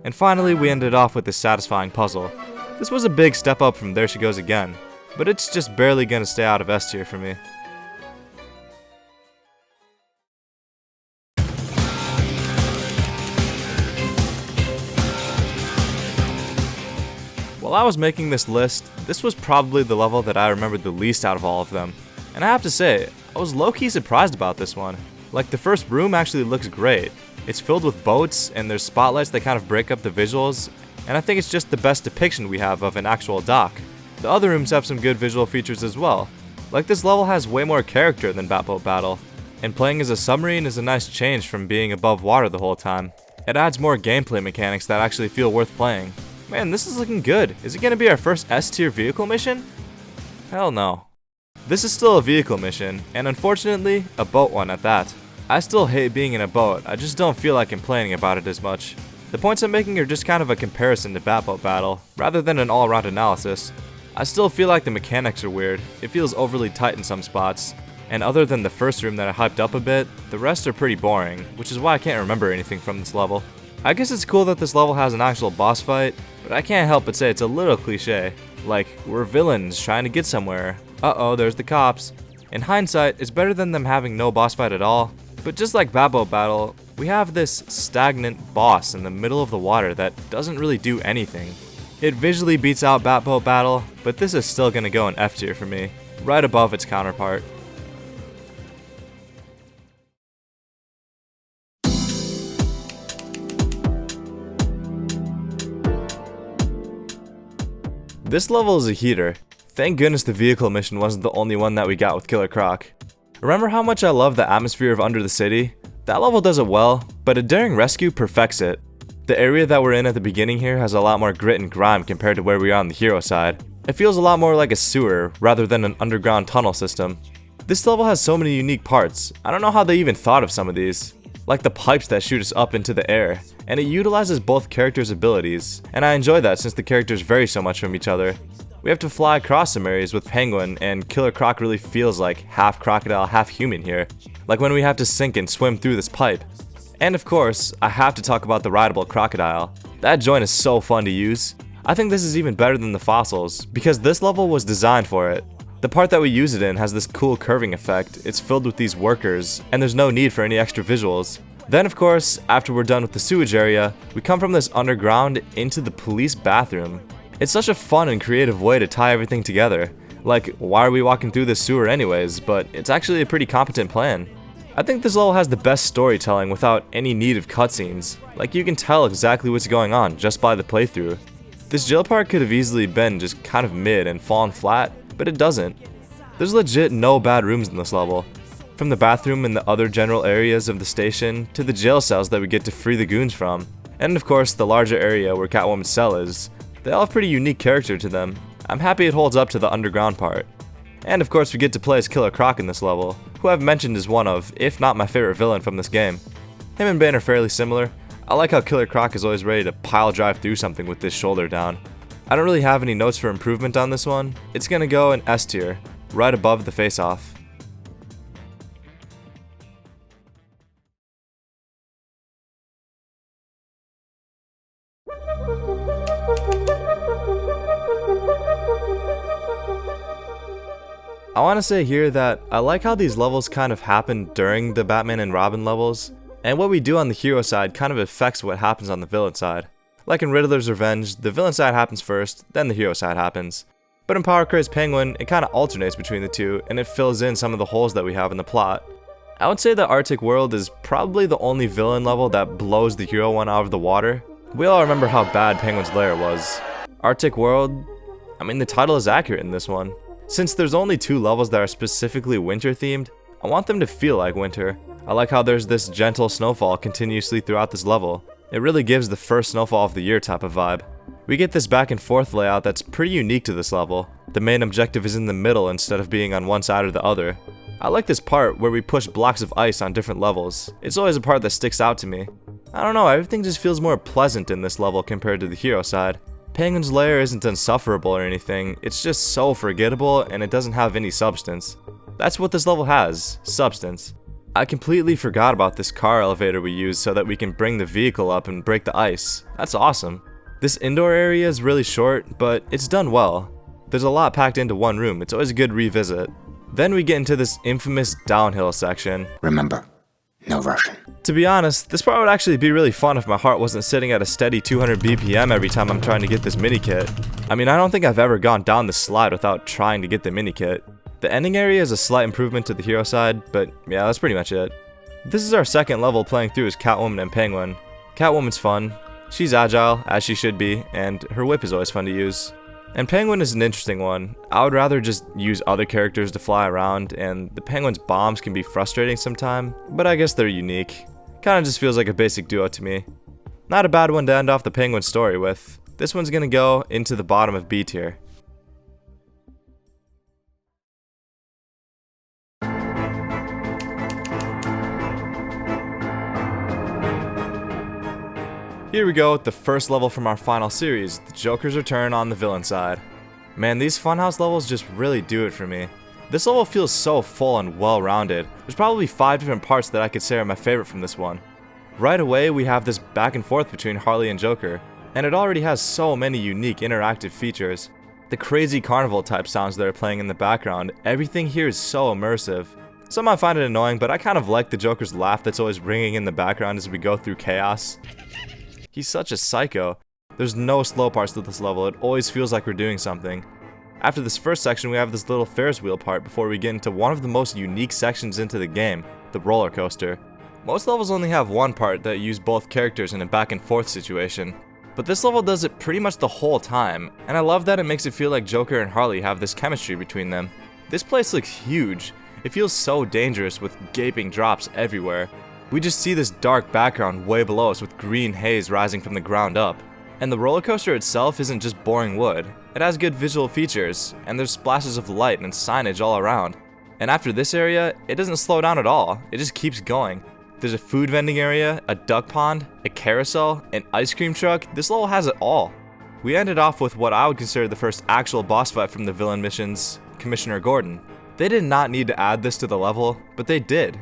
And finally we ended off with this satisfying puzzle. This was a big step up from There She Goes Again, but it's just barely gonna stay out of S tier for me. While I was making this list, this was probably the level that I remembered the least out of all of them. And I have to say, I was low-key surprised about this one. Like, the first room actually looks great. It's filled with boats, and there's spotlights that kind of break up the visuals, and I think it's just the best depiction we have of an actual dock. The other rooms have some good visual features as well. Like, this level has way more character than Batboat Battle, and playing as a submarine is a nice change from being above water the whole time. It adds more gameplay mechanics that actually feel worth playing. Man, this is looking good. Is it gonna be our first S tier vehicle mission? Hell no. This is still a vehicle mission, and unfortunately, a boat one at that. I still hate being in a boat, I just don't feel like complaining about it as much. The points I'm making are just kind of a comparison to Batboat Battle, rather than an all-around analysis. I still feel like the mechanics are weird, it feels overly tight in some spots, and other than the first room that I hyped up a bit, the rest are pretty boring, which is why I can't remember anything from this level. I guess it's cool that this level has an actual boss fight, but I can't help but say it's a little cliche. Like, we're villains trying to get somewhere. Uh-oh, there's the cops. In hindsight, it's better than them having no boss fight at all, but just like Batboat Battle, we have this stagnant boss in the middle of the water that doesn't really do anything. It visually beats out Batboat Battle, but this is still gonna go in F tier for me, right above its counterpart. This level is a heater. Thank goodness the vehicle mission wasn't the only one that we got with Killer Croc. Remember how much I love the atmosphere of Under the City? That level does it well, but a daring rescue perfects it. The area that we're in at the beginning here has a lot more grit and grime compared to where we are on the hero side. It feels a lot more like a sewer rather than an underground tunnel system. This level has so many unique parts. I don't know how they even thought of some of these. Like the pipes that shoot us up into the air, and it utilizes both characters' abilities, and I enjoy that since the characters vary so much from each other. We have to fly across some areas with Penguin, and Killer Croc really feels like half crocodile, half human here, like when we have to sink and swim through this pipe. And of course, I have to talk about the rideable crocodile. That joint is so fun to use. I think this is even better than the fossils, because this level was designed for it. The part that we use it in has this cool curving effect, it's filled with these workers, and there's no need for any extra visuals. Then of course, after we're done with the sewage area, we come from this underground into the police bathroom. It's such a fun and creative way to tie everything together. Like, why are we walking through this sewer anyways, but it's actually a pretty competent plan. I think this level has the best storytelling without any need of cutscenes. Like, you can tell exactly what's going on just by the playthrough. This jail part could have easily been just kind of mid and fallen flat, but it doesn't. There's legit no bad rooms in this level. From the bathroom and the other general areas of the station, to the jail cells that we get to free the goons from, and of course the larger area where Catwoman's cell is. They all have pretty unique character to them. I'm happy it holds up to the underground part. And of course we get to play as Killer Croc in this level, who I've mentioned is one of, if not my favorite villain from this game. Him and Bane are fairly similar. I like how Killer Croc is always ready to pile drive through something with this shoulder down. I don't really have any notes for improvement on this one. It's gonna go in S tier, right above the face-off. I want to say here that I like how these levels kind of happen during the Batman and Robin levels, and what we do on the hero side kind of affects what happens on the villain side. Like in Riddler's Revenge, the villain side happens first, then the hero side happens. But in Power Crazed Penguin, it kind of alternates between the two, and it fills in some of the holes that we have in the plot. I would say that Arctic World is probably the only villain level that blows the hero one out of the water. We all remember how bad Penguin's Lair was. Arctic World, I mean the title is accurate in this one. Since there's only 2 levels that are specifically winter themed, I want them to feel like winter. I like how there's this gentle snowfall continuously throughout this level. It really gives the first snowfall of the year type of vibe. We get this back and forth layout that's pretty unique to this level. The main objective is in the middle instead of being on one side or the other. I like this part where we push blocks of ice on different levels. It's always a part that sticks out to me. I don't know, everything just feels more pleasant in this level compared to the hero side. Penguin's Lair isn't insufferable or anything, it's just so forgettable and it doesn't have any substance. That's what this level has, substance. I completely forgot about this car elevator we use so that we can bring the vehicle up and break the ice. That's awesome. This indoor area is really short, but it's done well. There's a lot packed into one room, it's always a good revisit. Then we get into this infamous downhill section. Remember, no rushing. To be honest, this part would actually be really fun if my heart wasn't sitting at a steady 200 BPM every time I'm trying to get this mini kit. I mean, I don't think I've ever gone down this slide without trying to get the mini kit. The ending area is a slight improvement to the hero side, but yeah, that's pretty much it. This is our second level playing through as Catwoman and Penguin. Catwoman's fun, she's agile, as she should be, and her whip is always fun to use. And Penguin is an interesting one. I would rather just use other characters to fly around, and the Penguin's bombs can be frustrating sometimes, but I guess they're unique. Kinda just feels like a basic duo to me. Not a bad one to end off the Penguin story with. This one's gonna go into the bottom of B tier. Here we go with the first level from our final series, the Joker's Return on the villain side. Man, these funhouse levels just really do it for me. This level feels so full and well-rounded. There's probably 5 different parts that I could say are my favorite from this one. Right away, we have this back and forth between Harley and Joker, and it already has so many unique interactive features. The crazy carnival type sounds that are playing in the background, everything here is so immersive. Some might find it annoying, but I kind of like the Joker's laugh that's always ringing in the background as we go through chaos. He's such a psycho. There's no slow parts to this level, it always feels like we're doing something. After this first section, we have this little Ferris wheel part before we get into one of the most unique sections into the game, the roller coaster. Most levels only have one part that use both characters in a back and forth situation, but this level does it pretty much the whole time, and I love that it makes it feel like Joker and Harley have this chemistry between them. This place looks huge. It feels so dangerous with gaping drops everywhere. We just see this dark background way below us with green haze rising from the ground up. And the roller coaster itself isn't just boring wood. It has good visual features, and there's splashes of light and signage all around. And after this area, it doesn't slow down at all, it just keeps going. There's a food vending area, a duck pond, a carousel, an ice cream truck. This level has it all. We ended off with what I would consider the first actual boss fight from the villain missions, Commissioner Gordon. They did not need to add this to the level, but they did.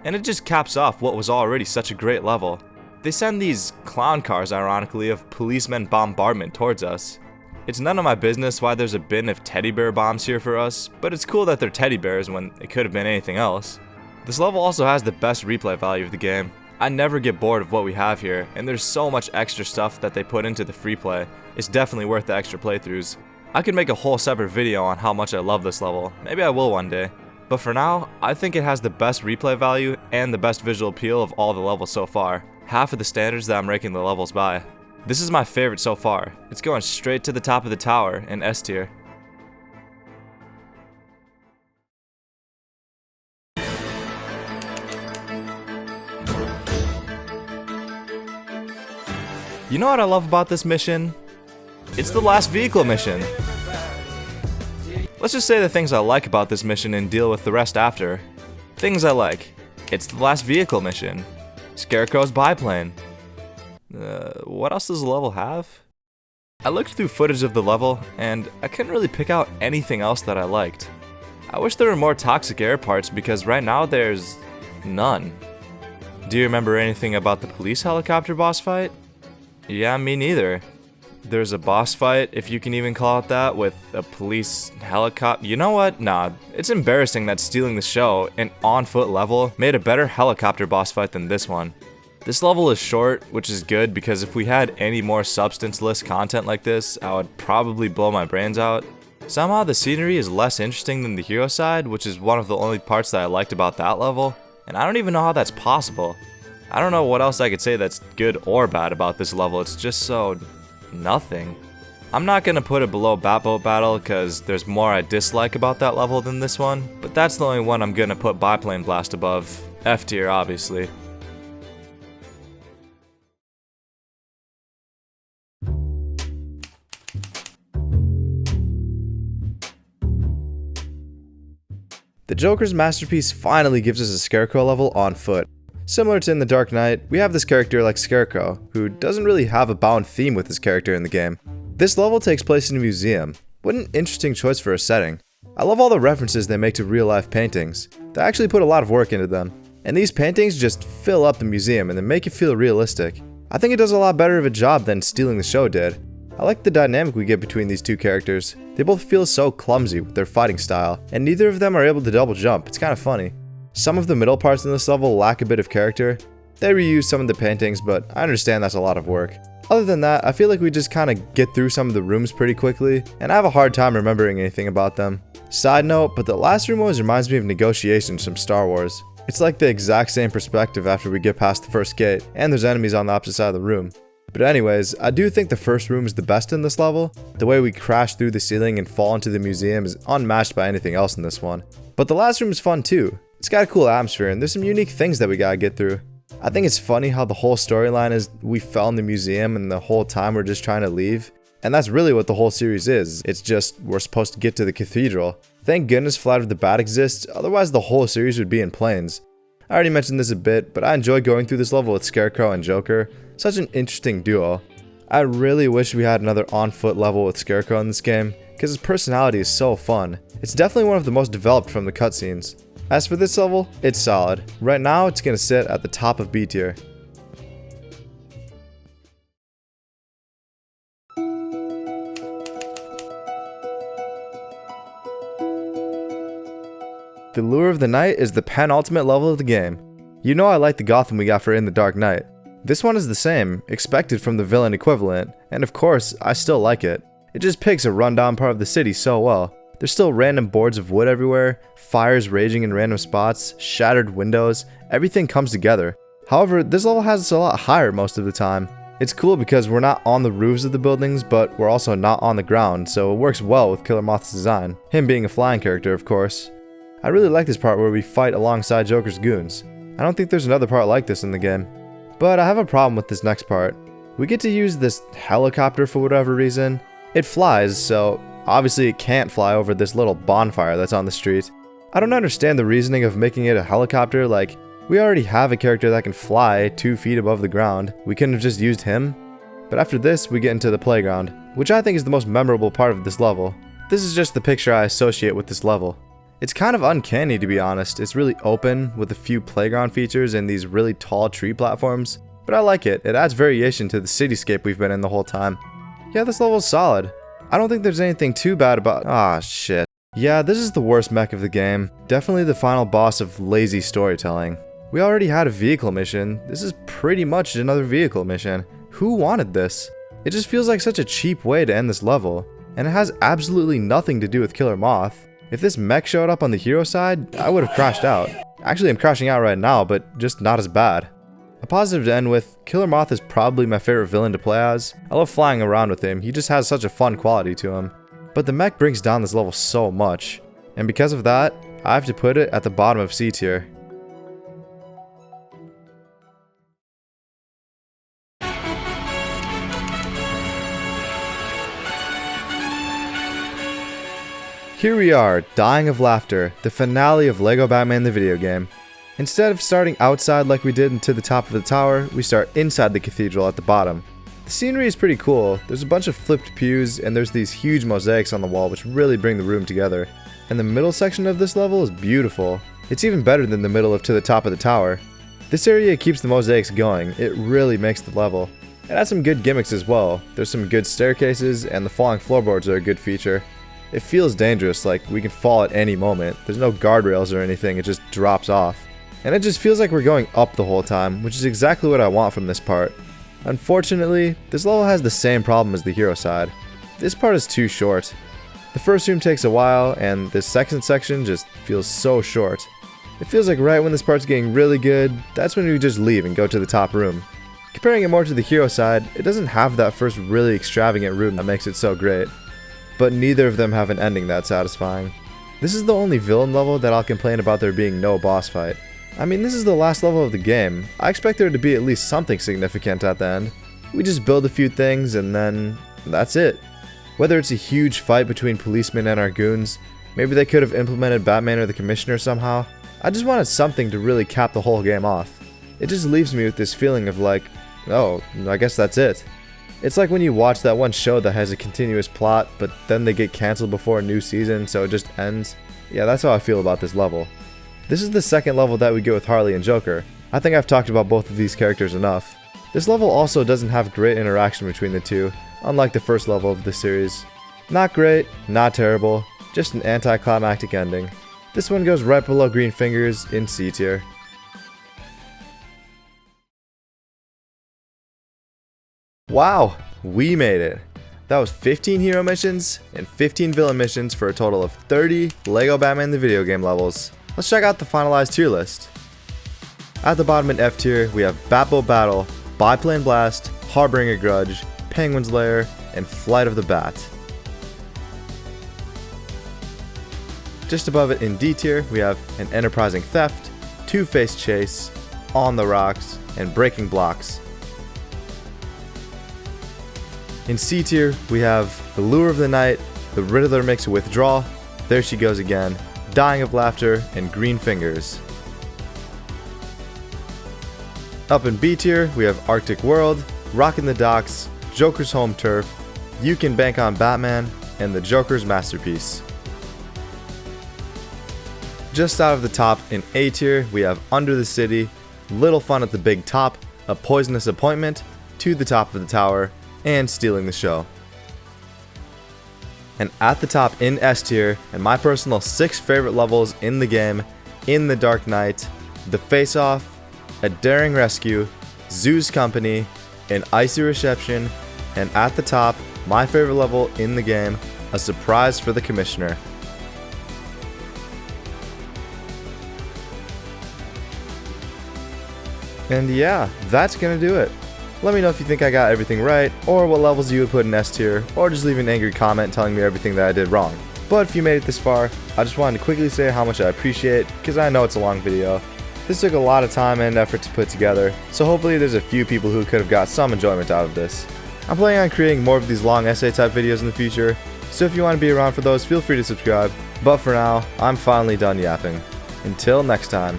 And it just caps off what was already such a great level. They send these clown cars, ironically, of policemen bombardment towards us. It's none of my business why there's a bin of teddy bear bombs here for us, but it's cool that they're teddy bears when it could have been anything else. This level also has the best replay value of the game. I never get bored of what we have here, and there's so much extra stuff that they put into the free play. It's definitely worth the extra playthroughs. I could make a whole separate video on how much I love this level, maybe I will one day. But for now, I think it has the best replay value and the best visual appeal of all the levels so far. Half of the standards that I'm ranking the levels by. This is my favorite so far. It's going straight to the top of the tower in S tier. You know what I love about this mission? It's the last vehicle mission. Let's just say the things I like about this mission and deal with the rest after. Things I like. It's the last vehicle mission. Scarecrow's biplane. What else does the level have? I looked through footage of the level, and I couldn't really pick out anything else that I liked. I wish there were more toxic air parts because right now there's none. Do you remember anything about the police helicopter boss fight? Yeah, me neither. There's a boss fight, if you can even call it that, with a police helicopter. You know what? Nah, it's embarrassing that Stealing the Show, an on-foot level, made a better helicopter boss fight than this one. This level is short, which is good because if we had any more substance-less content like this, I would probably blow my brains out. Somehow the scenery is less interesting than the hero side, which is one of the only parts that I liked about that level, and I don't even know how that's possible. I don't know what else I could say that's good or bad about this level, it's just so nothing. I'm not gonna put it below Batboat Battle because there's more I dislike about that level than this one, but that's the only one I'm gonna put Biplane Blast above. F tier, obviously. The Joker's masterpiece finally gives us a Scarecrow level on foot. Similar to in The Dark Knight, we have this character like Scarecrow, who doesn't really have a bound theme with his character in the game. This level takes place in a museum. What an interesting choice for a setting. I love all the references they make to real-life paintings. They actually put a lot of work into them. And these paintings just fill up the museum and they make it feel realistic. I think it does a lot better of a job than Stealing the Show did. I like the dynamic we get between these two characters. They both feel so clumsy with their fighting style, and neither of them are able to double jump. It's kind of funny. Some of the middle parts in this level lack a bit of character. They reuse some of the paintings, but I understand that's a lot of work. Other than that, I feel like we just kind of get through some of the rooms pretty quickly, and I have a hard time remembering anything about them. Side note, but the last room always reminds me of Negotiations from Star Wars. It's like the exact same perspective after we get past the first gate, and there's enemies on the opposite side of the room. But anyways, I do think the first room is the best in this level. The way we crash through the ceiling and fall into the museum is unmatched by anything else in this one. But the last room is fun too. It's got a cool atmosphere and there's some unique things that we gotta get through. I think it's funny how the whole storyline is we fell in the museum and the whole time we're just trying to leave. And that's really what the whole series is. It's just we're supposed to get to the cathedral. Thank goodness Flight of the Bat exists, otherwise the whole series would be in planes. I already mentioned this a bit, but I enjoy going through this level with Scarecrow and Joker. Such an interesting duo. I really wish we had another on-foot level with Scarecrow in this game, because his personality is so fun. It's definitely one of the most developed from the cutscenes. As for this level, it's solid. Right now, it's gonna sit at the top of B tier. The Lure of the Night is the penultimate level of the game. You know I like the Gotham we got for In the Dark Knight. This one is the same, expected from the villain equivalent, and of course, I still like it. It just picks a rundown part of the city so well. There's still random boards of wood everywhere, fires raging in random spots, shattered windows, everything comes together. However, this level has us a lot higher most of the time. It's cool because we're not on the roofs of the buildings, but we're also not on the ground, so it works well with Killer Moth's design. Him being a flying character, of course. I really like this part where we fight alongside Joker's goons. I don't think there's another part like this in the game. But I have a problem with this next part. We get to use this helicopter for whatever reason. It flies, so obviously it can't fly over this little bonfire that's on the street. I don't understand the reasoning of making it a helicopter. Like, we already have a character that can fly 2 feet above the ground. We couldn't have just used him? But after this, we get into the playground, which I think is the most memorable part of this level. This is just the picture I associate with this level. It's kind of uncanny, to be honest. It's really open with a few playground features and these really tall tree platforms, but I like it. It adds variation to the cityscape we've been in the whole time. Yeah, this level's solid. I don't think there's anything too bad about— shit. Yeah, this is the worst mech of the game. Definitely the final boss of lazy storytelling. We already had a vehicle mission. This is pretty much another vehicle mission. Who wanted this? It just feels like such a cheap way to end this level, and it has absolutely nothing to do with Killer Moth. If this mech showed up on the hero side, I would have crashed out. Actually, I'm crashing out right now, but just not as bad. A positive to end with, Killer Moth is probably my favorite villain to play as. I love flying around with him, he just has such a fun quality to him. But the mech brings down this level so much, and because of that, I have to put it at the bottom of C tier. Here we are, dying of laughter, the finale of Lego Batman the video game. Instead of starting outside like we did into the top of the tower, we start inside the cathedral at the bottom. The scenery is pretty cool. There's a bunch of flipped pews and there's these huge mosaics on the wall which really bring the room together. And the middle section of this level is beautiful. It's even better than the middle of to the top of the tower. This area keeps the mosaics going. It really makes the level. It has some good gimmicks as well. There's some good staircases and the falling floorboards are a good feature. It feels dangerous, like we can fall at any moment. There's no guardrails or anything, it just drops off. And it just feels like we're going up the whole time, which is exactly what I want from this part. Unfortunately, this level has the same problem as the hero side. This part is too short. The first room takes a while, and this second section just feels so short. It feels like right when this part's getting really good, that's when we just leave and go to the top room. Comparing it more to the hero side, it doesn't have that first really extravagant room that makes it so great. But neither of them have an ending that's satisfying. This is the only villain level that I'll complain about there being no boss fight. I mean, this is the last level of the game. I expect there to be at least something significant at the end. We just build a few things and then that's it. Whether it's a huge fight between policemen and our goons, maybe they could have implemented Batman or the Commissioner somehow. I just wanted something to really cap the whole game off. It just leaves me with this feeling of like, oh, I guess that's it. It's like when you watch that one show that has a continuous plot, but then they get cancelled before a new season, so it just ends. Yeah, that's how I feel about this level. This is the second level that we get with Harley and Joker. I think I've talked about both of these characters enough. This level also doesn't have great interaction between the two, unlike the first level of the series. Not great, not terrible, just an anticlimactic ending. This one goes right below Green Fingers in C tier. Wow, we made it. That was 15 hero missions and 15 villain missions for a total of 30 Lego Batman the video game levels. Let's check out the finalized tier list. At the bottom in F tier, we have Batboat Battle, Biplane Blast, Harboring a Grudge, Penguin's Lair, and Flight of the Bat. Just above it in D tier, we have An Enterprising Theft, Two-Faced Chase, On the Rocks, and Breaking Blocks. In C tier, we have The Lure of the Night, The Riddler Makes a Withdrawal, There She Goes Again, Dying of Laughter, and Green Fingers. Up in B tier, we have Arctic World, Rockin The Docks, Joker's Home Turf, You Can Bank on Batman, and The Joker's Masterpiece. Just out of the top in A tier, we have Under the City, Little Fun at the Big Top, A Poisonous Appointment, To the Top of the Tower, and Stealing the Show. And at the top in S tier, and my personal 6 favorite levels in the game, In the Dark Knight, The Face Off, A Daring Rescue, Zoo's Company, and Icy Reception, and at the top, my favorite level in the game, A Surprise for the Commissioner. And yeah, that's gonna do it. Let me know if you think I got everything right, or what levels you would put in S tier, or just leave an angry comment telling me everything that I did wrong. But if you made it this far, I just wanted to quickly say how much I appreciate, because I know it's a long video. This took a lot of time and effort to put together, so hopefully there's a few people who could have got some enjoyment out of this. I'm planning on creating more of these long essay type videos in the future, so if you want to be around for those, feel free to subscribe. But for now, I'm finally done yapping. Until next time.